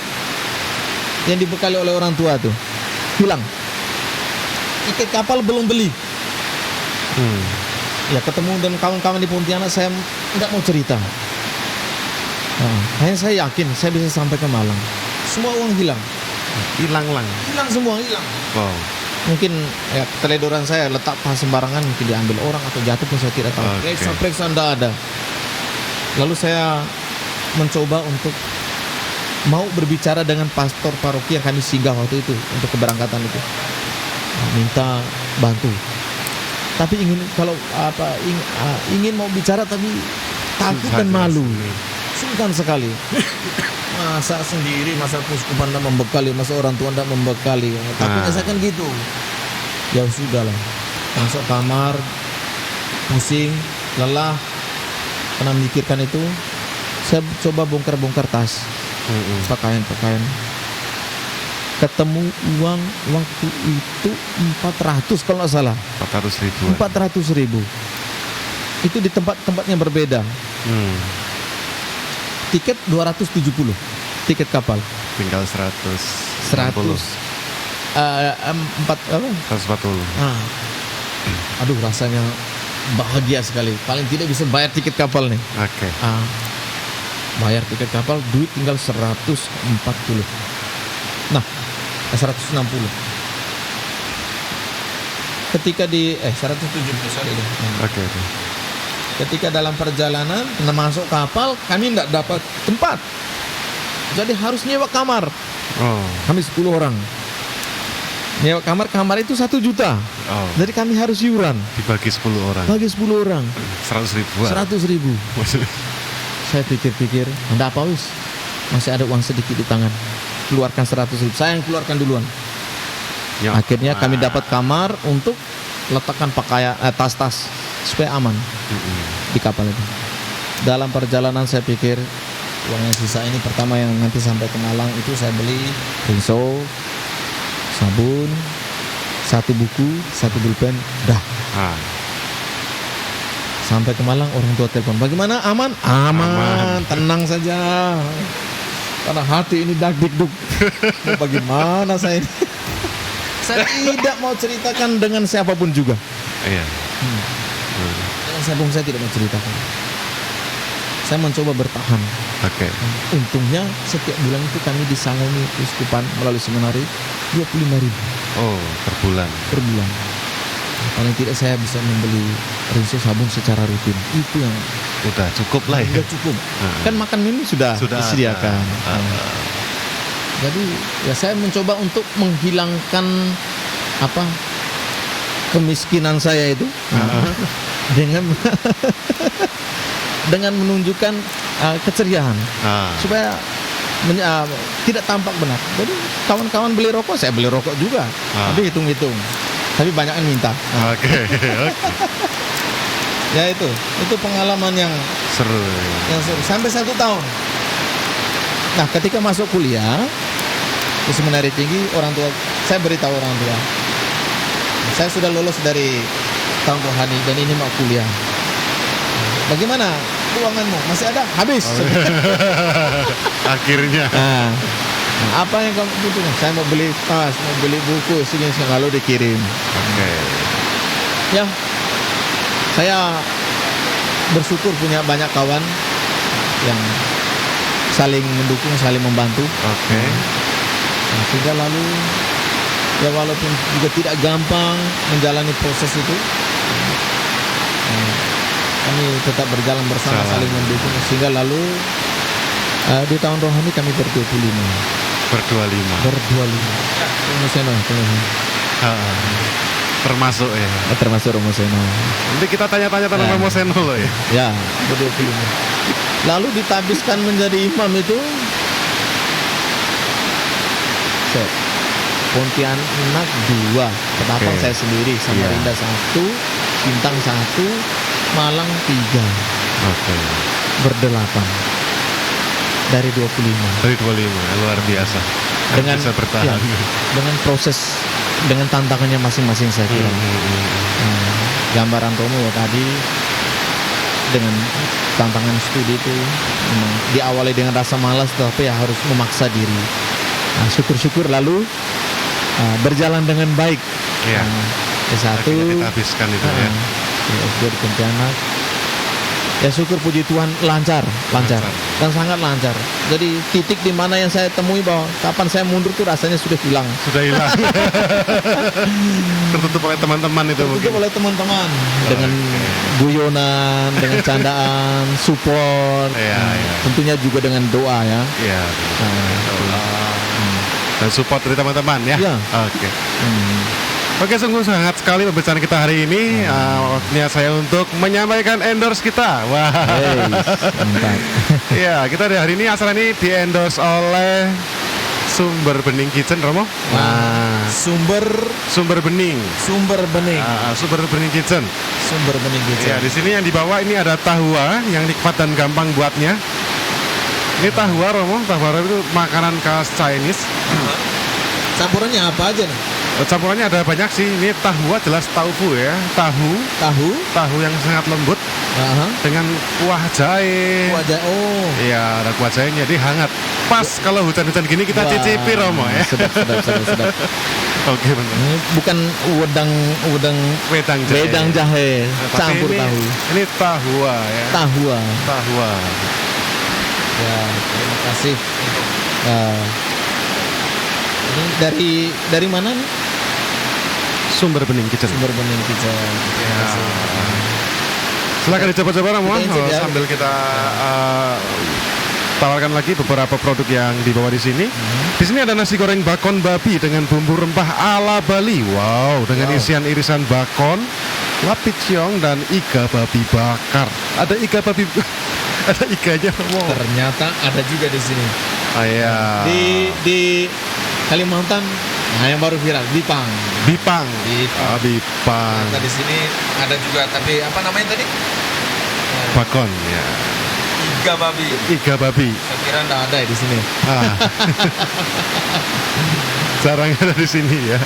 Yang dibekali oleh orang tua tuh hilang. Tiket kapal belum beli. Ya ketemu dan kawan-kawan di Pontianak, saya tidak mau cerita. Nah, hanya saya yakin saya bisa sampai ke Malang. Semua uang hilang. Hilang. Hilang semua, hilang. Wow. Mungkin ya keteledoran saya letak pas sembarangan, mungkin diambil orang atau jatuh pun saya tidak tahu. Oke. Periksa tidak ada. Lalu saya mencoba untuk mau berbicara dengan pastor paroki yang kami singgah waktu itu untuk keberangkatan itu. Minta bantu. Tapi ingin mau bicara tapi takut dan malu. Sungkan sekali. Masa sendiri, masa Kuskupan tidak membekali, masa orang tua tidak membekali. Tapi saya kan gitu. Ya sudahlah. Masuk kamar, pusing, lelah, karena memikirkan itu. Saya coba bongkar-bongkar tas, pakaian. Ketemu uang waktu itu 400 kalau nggak salah. 400.000. Itu di tempat-tempat yang berbeda. Tiket 270, tiket kapal. Tinggal 100. 140. Aduh, rasanya bahagia sekali. Paling tidak bisa bayar tiket kapal nih. Oke. Bayar tiket kapal, duit tinggal 140. Nah, 160. Ketika di 170 sorry. Oke. Ketika dalam perjalanan masuk kapal, kami tidak dapat tempat. Jadi harus nyewa kamar. Kami 10 orang. Nyewa kamar itu 1 juta. Jadi kami harus iuran. Dibagi 10 orang. Bagi 10 orang. 100.000. Saya pikir-pikir, enggak apa wis. Masih ada uang sedikit di tangan. Keluarkan 100.000. Saya yang keluarkan duluan. Ya. Akhirnya kami dapat kamar untuk letakkan pakaian, tas-tas supaya aman di kapal itu. Dalam perjalanan saya pikir uang yang sisa ini pertama yang nanti sampai ke Malang itu saya beli rinso, sabun, 1 buku, 1 pulpen, dah. Sampai ke Malang orang tua telepon, bagaimana, aman? Aman, tenang saja. Karena hati ini dak-dik-duk. Bagaimana saya ini? Saya tidak mau ceritakan dengan siapapun juga. Iya. Dengan siapapun saya tidak mau ceritakan. Saya mencoba bertahan. Oke. Untungnya setiap bulan itu kami disangoni Kuskupan melalui seminari 25.000. Per bulan. Paling tidak saya bisa membeli rinso sabun secara rutin. Itu yang Udah cukup lah ya. sudah cukup. Kan makan minum sudah disediakan. Jadi ya saya mencoba untuk menghilangkan kemiskinan saya itu dengan dengan menunjukkan keceriaan supaya tidak tampak benar. Jadi kawan-kawan beli rokok, saya beli rokok juga. Tapi hitung-hitung. Tapi banyak yang minta. Oke. Ya itu pengalaman yang Seru. sampai 1 tahun. Nah, ketika masuk kuliah di seminari tinggi, orang tua saya beritahu orang tua, saya sudah lulus dari tahun rohani dan ini mau kuliah. Bagaimana keuanganmu? Masih ada? Habis. Akhirnya. Nah, apa yang kamu butuhkan? Saya mau beli tas, mau beli buku, sini lalu dikirim. Oke. Ya, saya bersyukur punya banyak kawan yang saling mendukung, saling membantu. Oke. Nah, sehingga lalu ya walaupun juga tidak gampang menjalani proses itu, kami tetap berjalan bersama, saling mendukung, sehingga lalu di tahun rohani kami ber-25. Ber-25. Tunggu. Termasuk ya. termasuk Romo Seno. Nanti kita tanya-tanya tentang Ya. Romo Seno loh ya. Ya, betul. Lalu ditabiskan menjadi imam itu Pontianak 2, Ketapang Oke. saya sendiri, Samarinda 1, Sintang 1, Malang 3, Oke. berdelapan dari 25. Dari 25, luar biasa. Dengan Bisa bertahan. ya, dengan proses, dengan tantangannya masing-masing saya kira. Nah, gambaran Romo tadi dengan tantangan studi itu memang diawali dengan rasa malas, tapi ya harus memaksa diri. Nah, syukur-syukur lalu berjalan dengan baik. Iya. S1 Akhirnya kita habiskan itu ya. S2 di Pontianak. Ya syukur puji Tuhan lancar dan sangat lancar. Jadi titik di mana yang saya temui bahwa kapan saya mundur tuh rasanya sudah hilang. Sudah hilang. Tertutup oleh teman-teman itu Tertutup mungkin. oleh teman-teman dengan guyonan, dengan candaan, support. Iya, iya. Tentunya juga dengan doa ya. Iya. Nah, Dan support dari teman-teman ya. Iya. Oke. Oke, sungguh sangat sekali pembicaraan kita hari ini. Waktunya saya untuk menyampaikan endorse kita. Wah. hey, mantap. Iya, kita hari ini acara ini di endorse oleh Sumber Bening Kitchen, Romo. Nah, Sumber Sumber Bening. bening. Sumber Bening Kitchen. Sumber bening gitu. Ya, di sini yang dibawa ini ada tahua yang nikmat dan gampang buatnya. Ini tahua, Romo. Tahua itu makanan khas Chinese. Campurannya apa aja nih? Campurannya ada banyak sih. Ini tahua jelas taufu ya. Tahu yang sangat lembut dengan kuah jahe. Wajah Iya, ada kuah jahenya, jadi hangat. Pas kalau hujan-hujan gini kita cicipi, Romo ya. Sedap. Oke, benar. Ini bukan wedang Wedang jahe. jahe, Tapi campur ini, tahu. Ini tahua ya. Tahua. Tahua. Ya, terima kasih. Ini dari mana nih? Sumber Bening Kitchen. Sumber bening kita. Ya. Silakan dicoba-coba, Romo. Kita intip ya. Sambil kita tawarkan lagi beberapa produk yang dibawa di sini. Di sini ada nasi goreng bakon babi dengan bumbu rempah ala Bali. Wow, dengan isian irisan bakon, lapit ciong dan iga babi bakar. Ada iga babi, ada iganya. Wow. Ternyata ada juga di sini. Ah, iya. Di Kalimantan, nah yang baru viral, Bipang. Bipang. Bipang. Bipang. Nah, di sini ada juga, tapi apa namanya tadi? Bakon ya. Iga babi. Iga babi. Saya kira nggak ada di sini. Jarang ada di sini ya.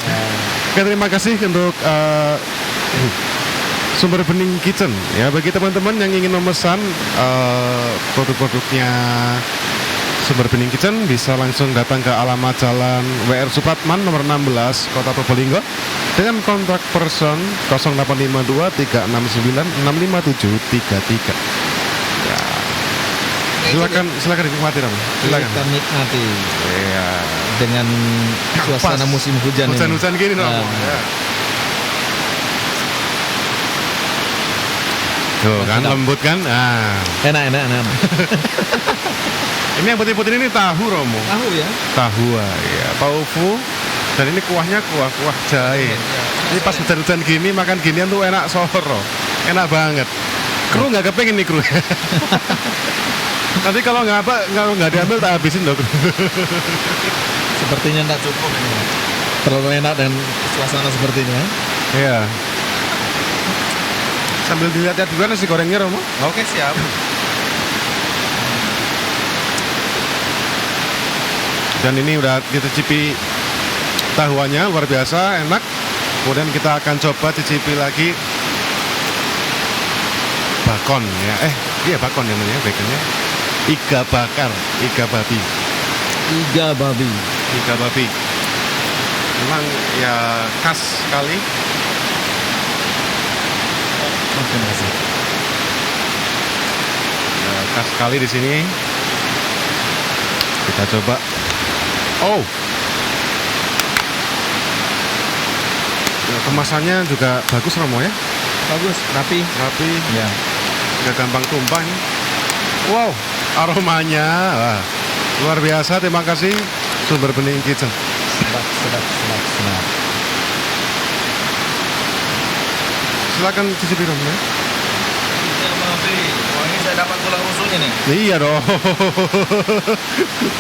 Oke, terima kasih untuk Sumber Bening Kitchen ya. Bagi teman-teman yang ingin memesan produk-produknya Sumber Bening Kitchen, bisa langsung datang ke alamat Jalan WR Supratman nomor 16 Kota Probolinggo dengan kontak person 0852 369 65733. Ya. Silakan dinikmati, Ram. Silakan. Kita nikmati Iya. dengan suasana Pas. musim hujan ini. Hujan-hujan gini, Ram. Nah. Ya. Tuh kan, Sedap. lembut kan? Nah. Enak. Ini yang putih-putih ini tahu, Romo. Tahu ya? Tahu ya, taufu. Dan ini kuahnya kuah jahe. Ini pas hujan-hujan gini makan ginian tuh enak soro. Enak banget. Kru nggak kepengen nih kru. Nanti kalau nggak diambil tak habisin loh. Sepertinya tidak cukup ini. Terlalu enak dan suasana sepertinya. Iya. Sambil dilihat-lihat juga nasi gorengnya, Romo. Oke, siap. Dan ini udah kita cicipi tahuannya, luar biasa, enak. Kemudian kita akan coba cicipi lagi bakon ya. Iya bakon namanya, baconnya. Iga bakar, iga babi. Iga babi. Iga babi. Memang ya khas sekali. Terima kasih. Ya, khas sekali di sini. Kita coba. Oh. Ya, kemasannya juga bagus, Romo ya. Bagus, rapi. Rapi. Ya. Nggak gampang tumpah ini. Wow, aromanya wah, luar biasa. Terima kasih Sumber Bening Kitchen. Sedap. Silakan cicipi Romo ya. Wah, ini saya dapat tulang rusuknya nih. Iya dong.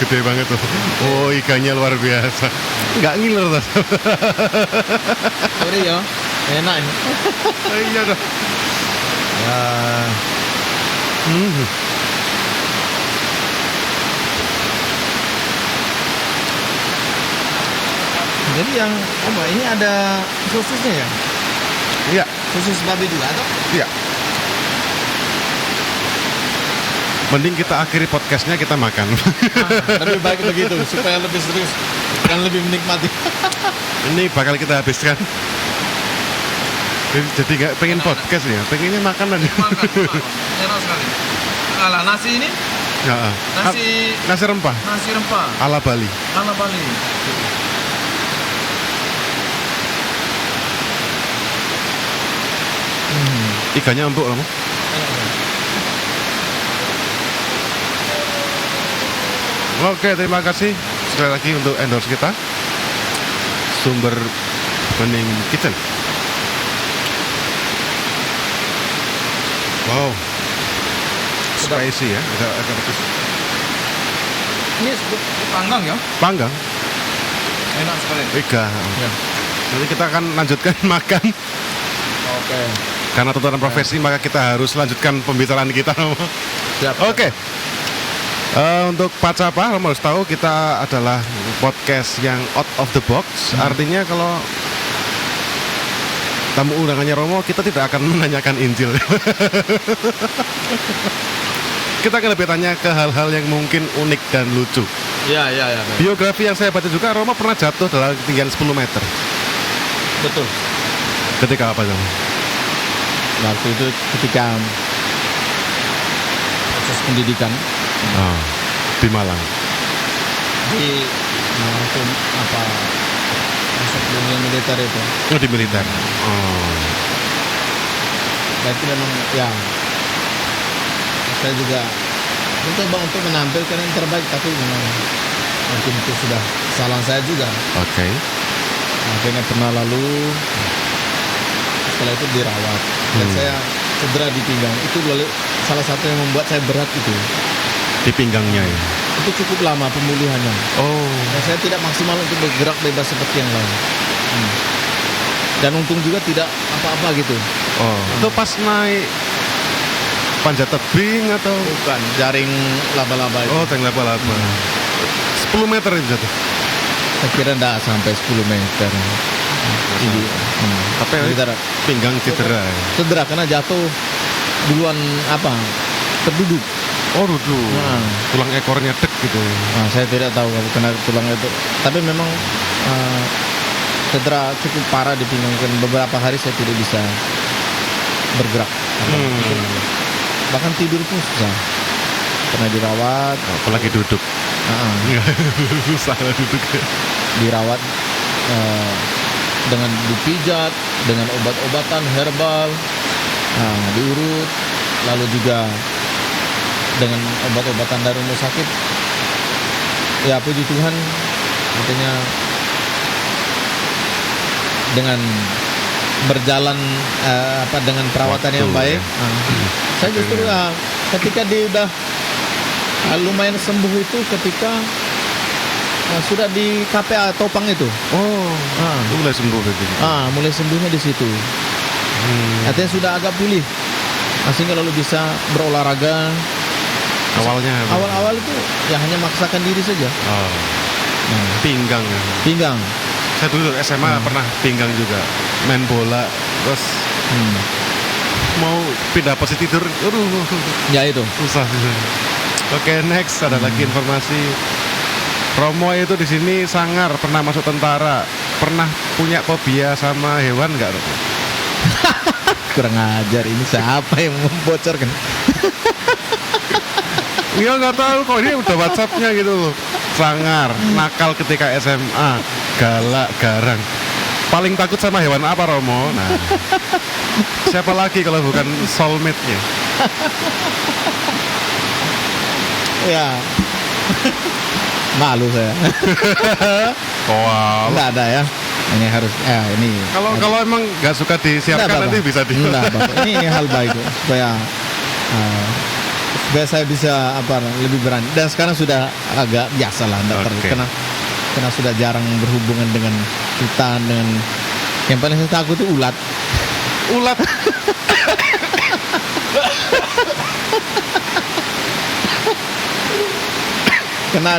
Gede banget tuh. Oh, ikannya luar biasa. Nggak ngiler tuh. Sorry ya, enak ini. Iya dong. Ya, Hmm. jadi yang ini ada sosisnya ya? Iya, Sosis babi juga atau? iya. Mending kita akhiri podcastnya, kita makan. Lebih baik begitu supaya lebih serius dan lebih menikmati. Ini bakal kita habiskan. Jadi nggak pengen podcast ya, pengennya makan aja. Enak sekali. Ala nasi ini? Ya, nasi rempah Nasi rempah ala Bali. ala Bali. Ikannya empuk Romo. Oke, terima kasih sekali lagi untuk endorse kita, Sumber Bening Kitchen. Wow, spicy ya, agak pedas. Ini panggang ya? Panggang, Enak sekali. iga. Ya. Nanti kita akan lanjutkan makan. Oke. Karena tuntutan profesi, maka kita harus lanjutkan pembicaraan kita. Siap. Oke. Untuk Pacapa, kamu harus tahu kita adalah podcast yang out of the box. Artinya kalau tamu undangannya Romo, kita tidak akan menanyakan Injil. Kita akan lebih tanya ke hal-hal yang mungkin unik dan lucu. Ya. Biografi yang saya baca juga, Romo pernah jatuh dalam ketinggian 10 meter. Betul. Ketika apa, Romo? Waktu itu ketika proses pendidikan Oh, di Malang. di waktu masuk dunia militer itu. Oh, di militer. Oh. Dan itu memang ya saya juga mencoba untuk menampilkan yang terbaik, tapi memang mungkin itu sudah kesalahan saya juga. Oke. Akhirnya pernah lalu setelah itu dirawat dan saya cedera di pinggang. Itu salah satu yang membuat saya berat itu. Di pinggangnya ya. Itu cukup lama pemulihannya. Oh. Dan saya tidak maksimal untuk bergerak bebas seperti yang lain. Dan untung juga tidak apa-apa gitu. Oh. Itu pas naik panjat tebing atau Bukan jaring laba-laba itu. oh, tank laba-laba. 10 meter itu jatuh. Saya kira enggak sampai 10 meter. Tinggi. Tapi Sekitar pinggang cedera. Ya? cedera karena jatuh duluan terduduk. Oh, duduk. Nah. Tulang ekornya dek gitu. Nah, saya tidak tahu kalau kena tulang itu. Tapi memang cedera cukup parah di pinggang dan beberapa hari saya tidak bisa bergerak. Bahkan tidur pun susah. Pernah dirawat. Apalagi duduk. Susah duduk. Dirawat dengan dipijat, dengan obat-obatan herbal, diurut, lalu juga dengan obat-obatan dari rumah sakit. Ya puji Tuhan, artinya dengan berjalan dengan perawatan Waktu, yang baik, ya. saya justru ketika dia udah lumayan sembuh itu ketika sudah di KPA Topang itu. Oh. Itu mulai sembuh berarti. Mulai sembuhnya di situ. Artinya sudah agak pulih. Sehingga lalu bisa berolahraga. Awalnya apa? Awal-awal itu ya hanya maksakan diri saja. Oh. Pinggang. Ya. Pinggang. Saya dulu SMA pernah pinggang juga. Main bola terus mau pindah posisi tidur. Aduh. Ya itu. Susah. Oke, next ada lagi informasi. Romo itu di sini sangar, pernah masuk tentara, pernah punya fobia sama hewan nggak, Romo? Kurang ajar, ini siapa yang membocorkan? Ya nggak tahu kok, ini udah WhatsApp-nya gitu loh. Sangar, nakal ketika SMA, galak, garang. Paling takut sama hewan apa, Romo? Nah, siapa lagi kalau bukan soulmate-nya? Ya. Malu saya. Wow. Enggak ada ya. Ini harus ini. Kalau emang nggak suka disiarkan Enggak, nanti Bapak. bisa di. Enggak, Bapak. Ini hal baik ya, supaya saya bisa lebih berani. Dan sekarang sudah agak biasa lah, Oke. karena sudah jarang berhubungan dengan hutan, dengan yang paling saya takut itu ulat. Ulat. Karena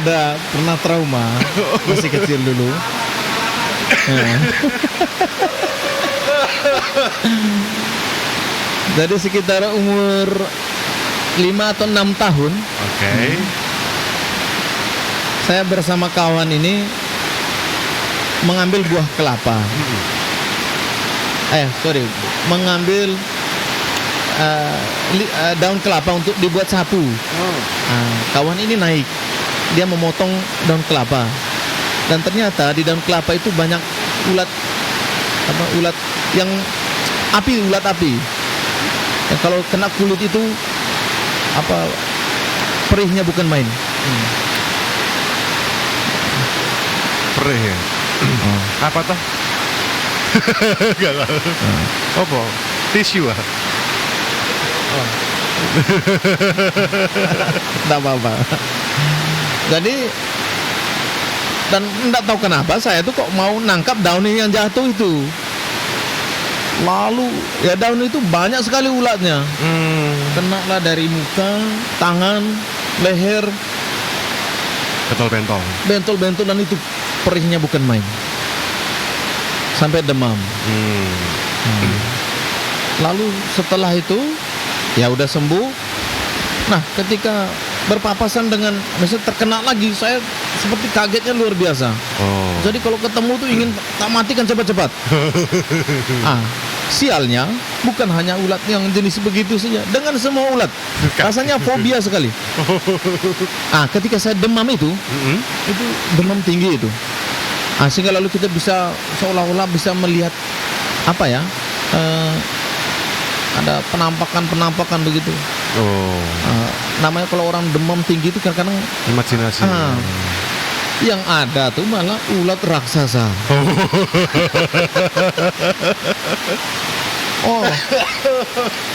pernah trauma masih kecil dulu. Ya. Jadi sekitar umur 5 atau 6 tahun Oke. saya bersama kawan ini mengambil buah kelapa. Mengambil daun kelapa untuk dibuat sapu. Kawan ini naik, dia memotong daun kelapa, dan ternyata di daun kelapa itu banyak ulat yang ulat api. Dan kalau kena kulit itu perihnya bukan main. Perih ya. Apa tuh? Gak tahu. Apa? Tisu ah. Tidak apa-apa. Jadi dan tidak tahu kenapa saya tuh kok mau nangkap daun yang jatuh itu. Lalu ya daun itu banyak sekali ulatnya. Kena lah dari muka, tangan, leher, bentol-bentol, dan itu perihnya bukan main. Sampai demam. Lalu setelah itu ya udah sembuh. Nah, ketika berpapasan dengan misalnya terkena lagi, saya seperti kagetnya luar biasa. Jadi kalau ketemu tuh ingin tak matikan cepat-cepat. Sialnya bukan hanya ulat yang jenis begitu saja, dengan semua ulat. Rasanya fobia sekali. Ketika saya demam itu demam tinggi itu. Sehingga lalu kita bisa seolah-olah bisa melihat ada penampakan begitu. Namanya kalau orang demam tinggi itu kadang-kadang Imajinasi. yang ada tuh malah ulat raksasa.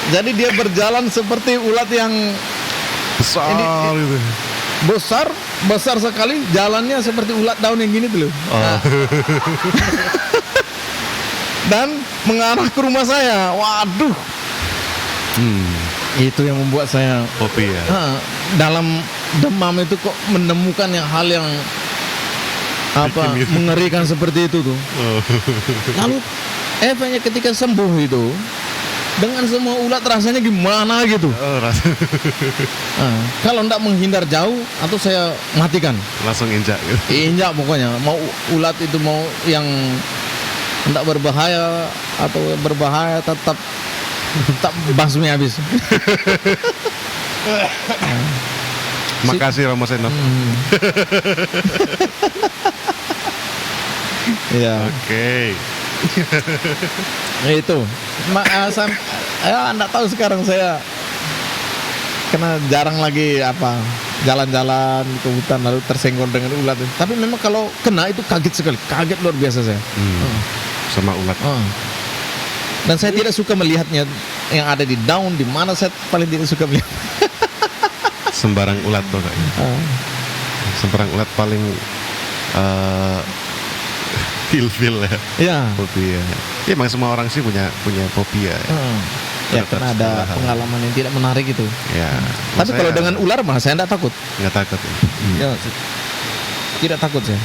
Jadi dia berjalan seperti ulat yang Besar itu. besar sekali, jalannya seperti ulat daun yang gini tuh loh. Dan mengarah ke rumah saya. Waduh. Itu yang membuat saya Fobia. dalam demam itu kok menemukan hal yang mengerikan seperti itu tuh. Lalu efeknya ketika sembuh itu dengan semua ulat rasanya gimana gitu. Kalau enggak menghindar jauh atau saya matikan. Langsung injak gitu. Injak pokoknya. Mau ulat itu mau yang enggak berbahaya atau berbahaya tetap basmi habis. Makasih Romo Seno. Ya. Oke. Itu. Enggak tahu sekarang saya karena jarang lagi jalan-jalan ke hutan lalu tersenggol dengan ulat. Tapi memang kalau kena itu kaget sekali, kaget luar biasa saya. Sama ulat. Dan saya tidak suka melihatnya yang ada di daun, di mana saya paling tidak suka melihat. Sembarang ulat tuh kayaknya. Sembarang ulat paling ilfil ya. Ya. Fobia. Ya emang semua orang sih punya fobia. Ya karena ada pengalaman yang tidak menarik itu. Ya. Tapi kalau dengan ular mah saya tidak takut. Nggak takut. Ya, tidak takut saya.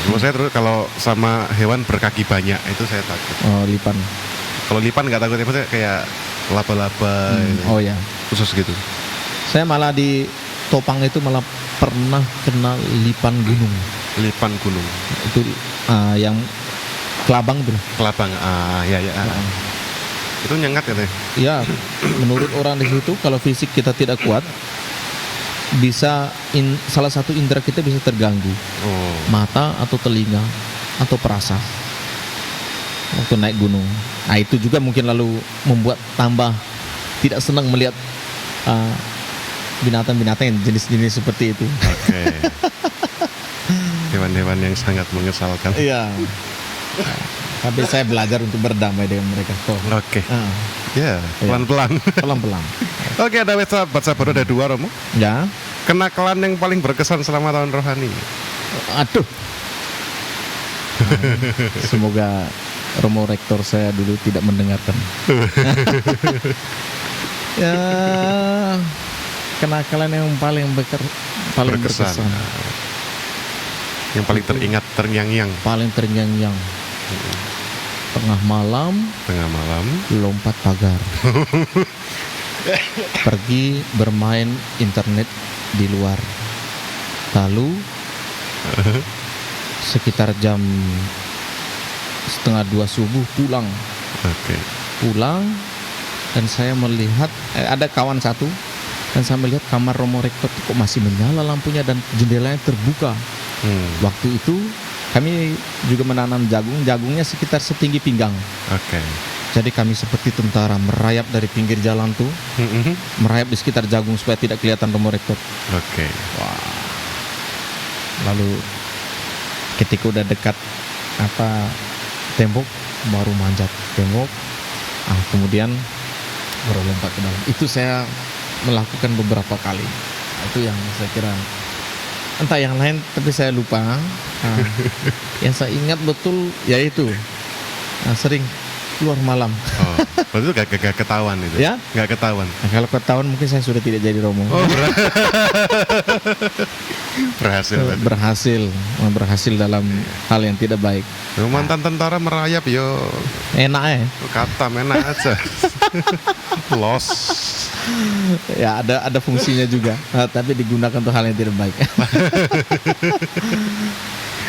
Menurut saya terus kalau sama hewan berkaki banyak itu saya takut. Lipan. Kalau lipan nggak takut, maksudnya kayak laba-laba. Ya. Khusus gitu. Saya malah di Topang itu malah pernah kena lipan gunung. Lipan gunung. Itu yang kelabang tuh. Kelabang. Ya. Itu nyengat ya teh? Ya, menurut orang di situ kalau fisik kita tidak kuat, bisa salah satu indera kita bisa terganggu. Mata atau telinga atau perasa waktu naik gunung. Itu juga mungkin lalu membuat tambah tidak senang melihat binatang-binatang yang jenis-jenis seperti itu. Oke. Hewan-hewan yang sangat mengesalkan. Iya. Tapi saya belajar untuk berdamai dengan mereka. Oke. Ah, Ya, pelan-pelan. pelan-pelan. Oke, ada WhatsApp baru ada 2 Romo. Ya. Kenakalan yang paling berkesan selama tahun rohani. Aduh. Semoga Romo Rektor saya dulu tidak mendengarkan. Ya, kenakalan yang paling berkesan. Yang paling teringat terngiang-ngiang. Paling terngiang-ngiang. Tengah malam lompat pagar. Pergi bermain internet di luar. Lalu sekitar jam 1:30 subuh pulang. Oke. Pulang dan saya melihat ada kawan satu dan saya melihat kamar Romo Rektor kok masih menyala lampunya dan jendelanya terbuka. Waktu itu kami juga menanam jagungnya sekitar setinggi pinggang. Oke. Jadi kami seperti tentara merayap dari pinggir jalan tuh, merayap di sekitar jagung supaya tidak kelihatan Romo Rektor. Oke. Wah. Lalu ketika udah dekat tembok, baru manjat tembok. Kemudian baru lompat ke dalam. Itu saya melakukan beberapa kali. Itu yang saya kira, entah yang lain tapi saya lupa. Yang saya ingat betul yaitu sering keluar malam. Berarti itu gak ketahuan itu? Ya? Gak ketahuan? Nah, kalau ketahuan mungkin saya sudah tidak jadi Romo. Berhasil dalam hal yang tidak baik. Mantan tentara merayap yo. Enak Katam enak aja. Los. Ya ada fungsinya juga, tapi digunakan untuk hal yang tidak baik.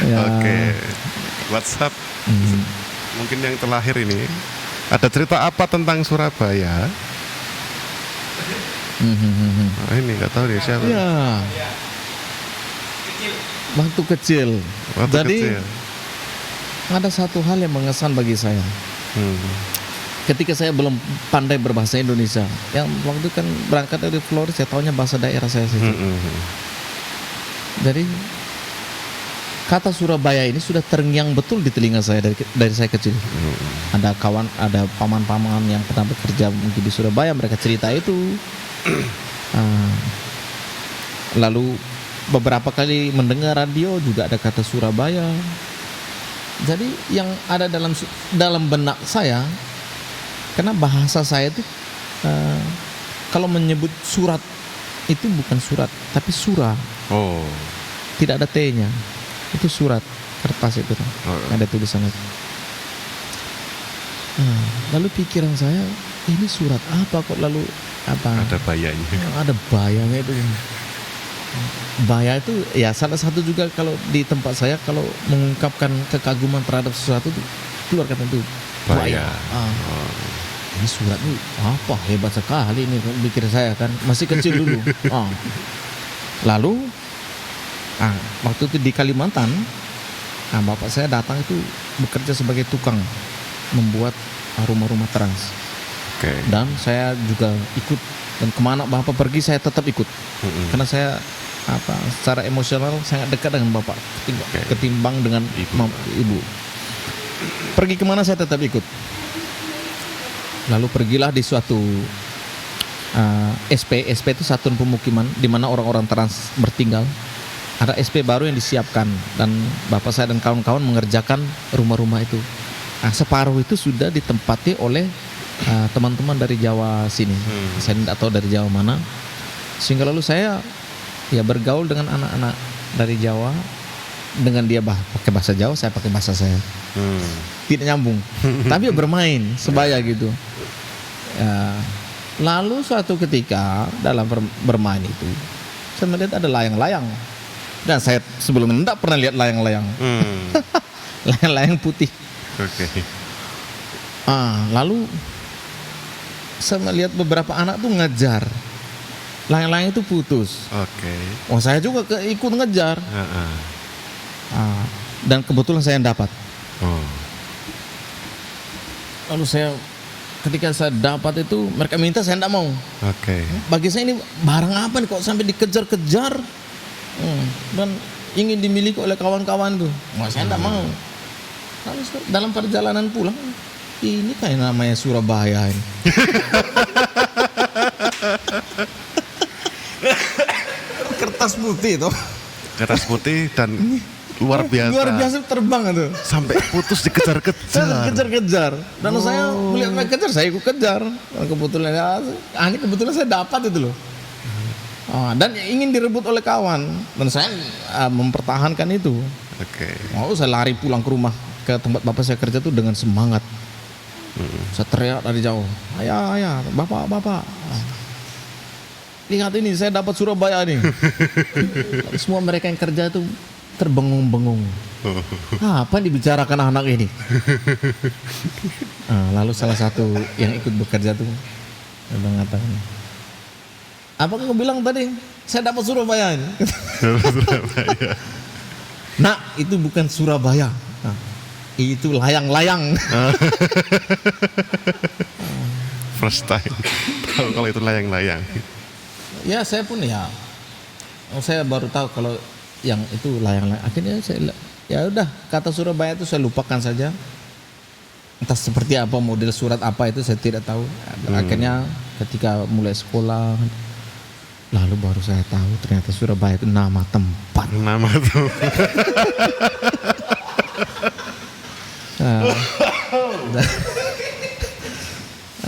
Ya. Oke. WhatsApp. Mungkin yang terakhir ini. Ada cerita apa tentang Surabaya? Ini nggak tahu deh siapa. Ya. Waktu kecil. Ada satu hal yang mengesan bagi saya. Ketika saya belum pandai berbahasa Indonesia, yang waktu itu kan berangkat dari Flores, saya tahunya bahasa daerah saya saja. Jadi kata Surabaya ini sudah terngiang betul di telinga saya dari saya kecil. Ada paman-paman yang pernah bekerja mungkin di Surabaya, mereka cerita itu. Lalu beberapa kali mendengar radio juga ada kata Surabaya. Jadi yang ada dalam benak saya, karena bahasa saya itu kalau menyebut surat itu bukan surat tapi surah. Tidak ada T-nya. Itu surat kertas itu ada tulisan itu. Lalu pikiran saya, ini surat apa kok lalu ada bayanya. Ada bayanya itu. Baya itu ya salah satu juga kalau di tempat saya kalau mengungkapkan kekaguman terhadap sesuatu itu keluar kata itu baya. Ini surat ini apa hebat sekali ini pikir saya kan masih kecil dulu. Lalu waktu itu di Kalimantan, bapak saya datang itu bekerja sebagai tukang membuat rumah-rumah trans. Dan saya juga ikut, dan kemana bapak pergi saya tetap ikut, karena saya secara emosional sangat dekat dengan bapak ketimbang dengan ibu. Pergi kemana saya tetap ikut. Lalu pergilah di suatu SP itu satuan pemukiman di mana orang-orang trans bertinggal. Ada SP baru yang disiapkan dan bapak saya dan kawan-kawan mengerjakan rumah-rumah itu. Separuh itu sudah ditempati oleh teman-teman dari Jawa sini. Saya tidak tahu dari Jawa mana. Sehingga lalu saya bergaul dengan anak-anak dari Jawa, dengan dia pakai bahasa Jawa, saya pakai bahasa saya. Tidak nyambung. Tapi bermain sebaya gitu. Lalu suatu ketika dalam bermain itu saya melihat ada layang-layang. Dan saya sebelumnya tidak pernah lihat layang-layang. Layang-layang putih. Lalu saya melihat beberapa anak tuh ngejar. Layang-layang itu putus. Saya juga ikut ngejar. Dan kebetulan saya yang dapat. Lalu ketika saya dapat itu mereka minta, saya tidak mau. Bagi saya ini barang apa nih kok sampai dikejar-kejar dan ingin dimiliki oleh kawan-kawan tuh. Saya tidak mau. Lalu dalam perjalanan pulang, ini kayak namanya Surabaya ini. Kertas putih itu. Kertas putih dan luar biasa. Luar biasa terbang itu. Sampai putus dikejar-kejar. Kejar-kejar. Dan saya melihat mereka kejar, saya ikut kejar. Dan kebetulan ini kebetulan saya dapat itu loh. Dan ingin direbut oleh kawan. Dan saya mempertahankan itu. Oke. Saya lari pulang ke rumah ke tempat bapak saya kerja tuh dengan semangat. Saya teriak dari jauh, ayah, bapak. Lihat ini, saya dapat Surabaya nih. Semua mereka yang kerja itu terbengung-bengung. Apa yang dibicarakan anak ini? Lalu salah satu yang ikut bekerja tuh mengatakan, apa kau bilang tadi? Saya dapat Surabaya ini. Surabaya. Nah, itu bukan Surabaya. Itu layang-layang. First time tahu kalau itu layang-layang. Ya saya pun saya baru tahu kalau yang itu layang-layang. Akhirnya saya ya udah, kata Surabaya itu saya lupakan saja. Entah seperti apa, model surat apa itu saya tidak tahu. Akhirnya ketika mulai sekolah, lalu baru saya tahu ternyata Surabaya itu nama tempat. Nama tuh.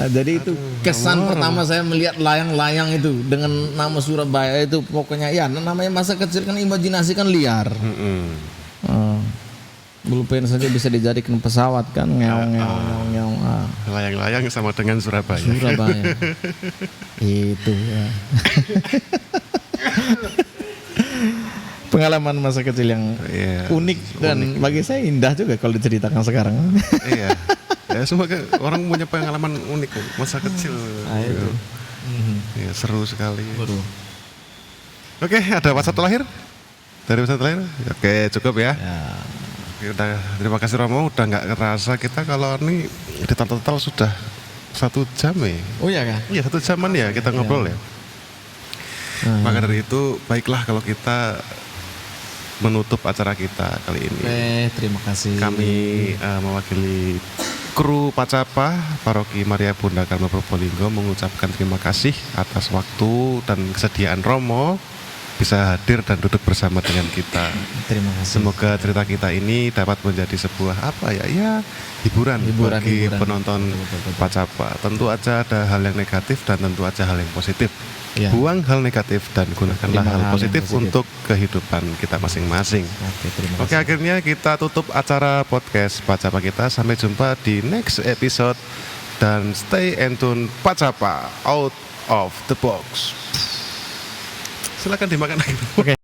Jadi itu kesan pertama saya melihat layang-layang itu dengan nama Surabaya itu, pokoknya ya namanya masa kecil kan, imajinasi kan liar. Pulpen saja bisa dijadikan pesawat kan, ngeong. Layang-layang sama dengan Surabaya. Itu ya. Pengalaman masa kecil yang unik dan bagi saya indah juga kalau diceritakan sekarang. Iya. Ya semoga orang punya pengalaman unik masa kecil. Itu. Ya, seru sekali. Oke, ada WhatsApp terakhir? Dari WhatsApp terakhir? Oke, cukup ya. Oke, udah, terima kasih Romo. Udah nggak kerasa kita kalau ini di total sudah 1 jam ya. Oh iya kan? Iya, 1 jaman ya kita ngobrol ya. Maka dari itu baiklah kalau kita menutup acara kita kali ini. Terima kasih. Kami mewakili kru Pacapa Paroki Maria Bunda Karma Probolinggo mengucapkan terima kasih atas waktu dan kesediaan Romo bisa hadir dan duduk bersama dengan kita. Terima kasih. Semoga cerita kita ini dapat menjadi sebuah hiburan bagi penonton Pacapa. Tentu aja ada hal yang negatif dan tentu aja hal yang positif. Ya. Buang hal negatif dan gunakanlah hal positif untuk kehidupan kita masing-masing. Oke, akhirnya kita tutup acara podcast Pacapa kita. Sampai jumpa di next episode dan stay and tune Pacapa out of the box. Silakan dimakan lagi.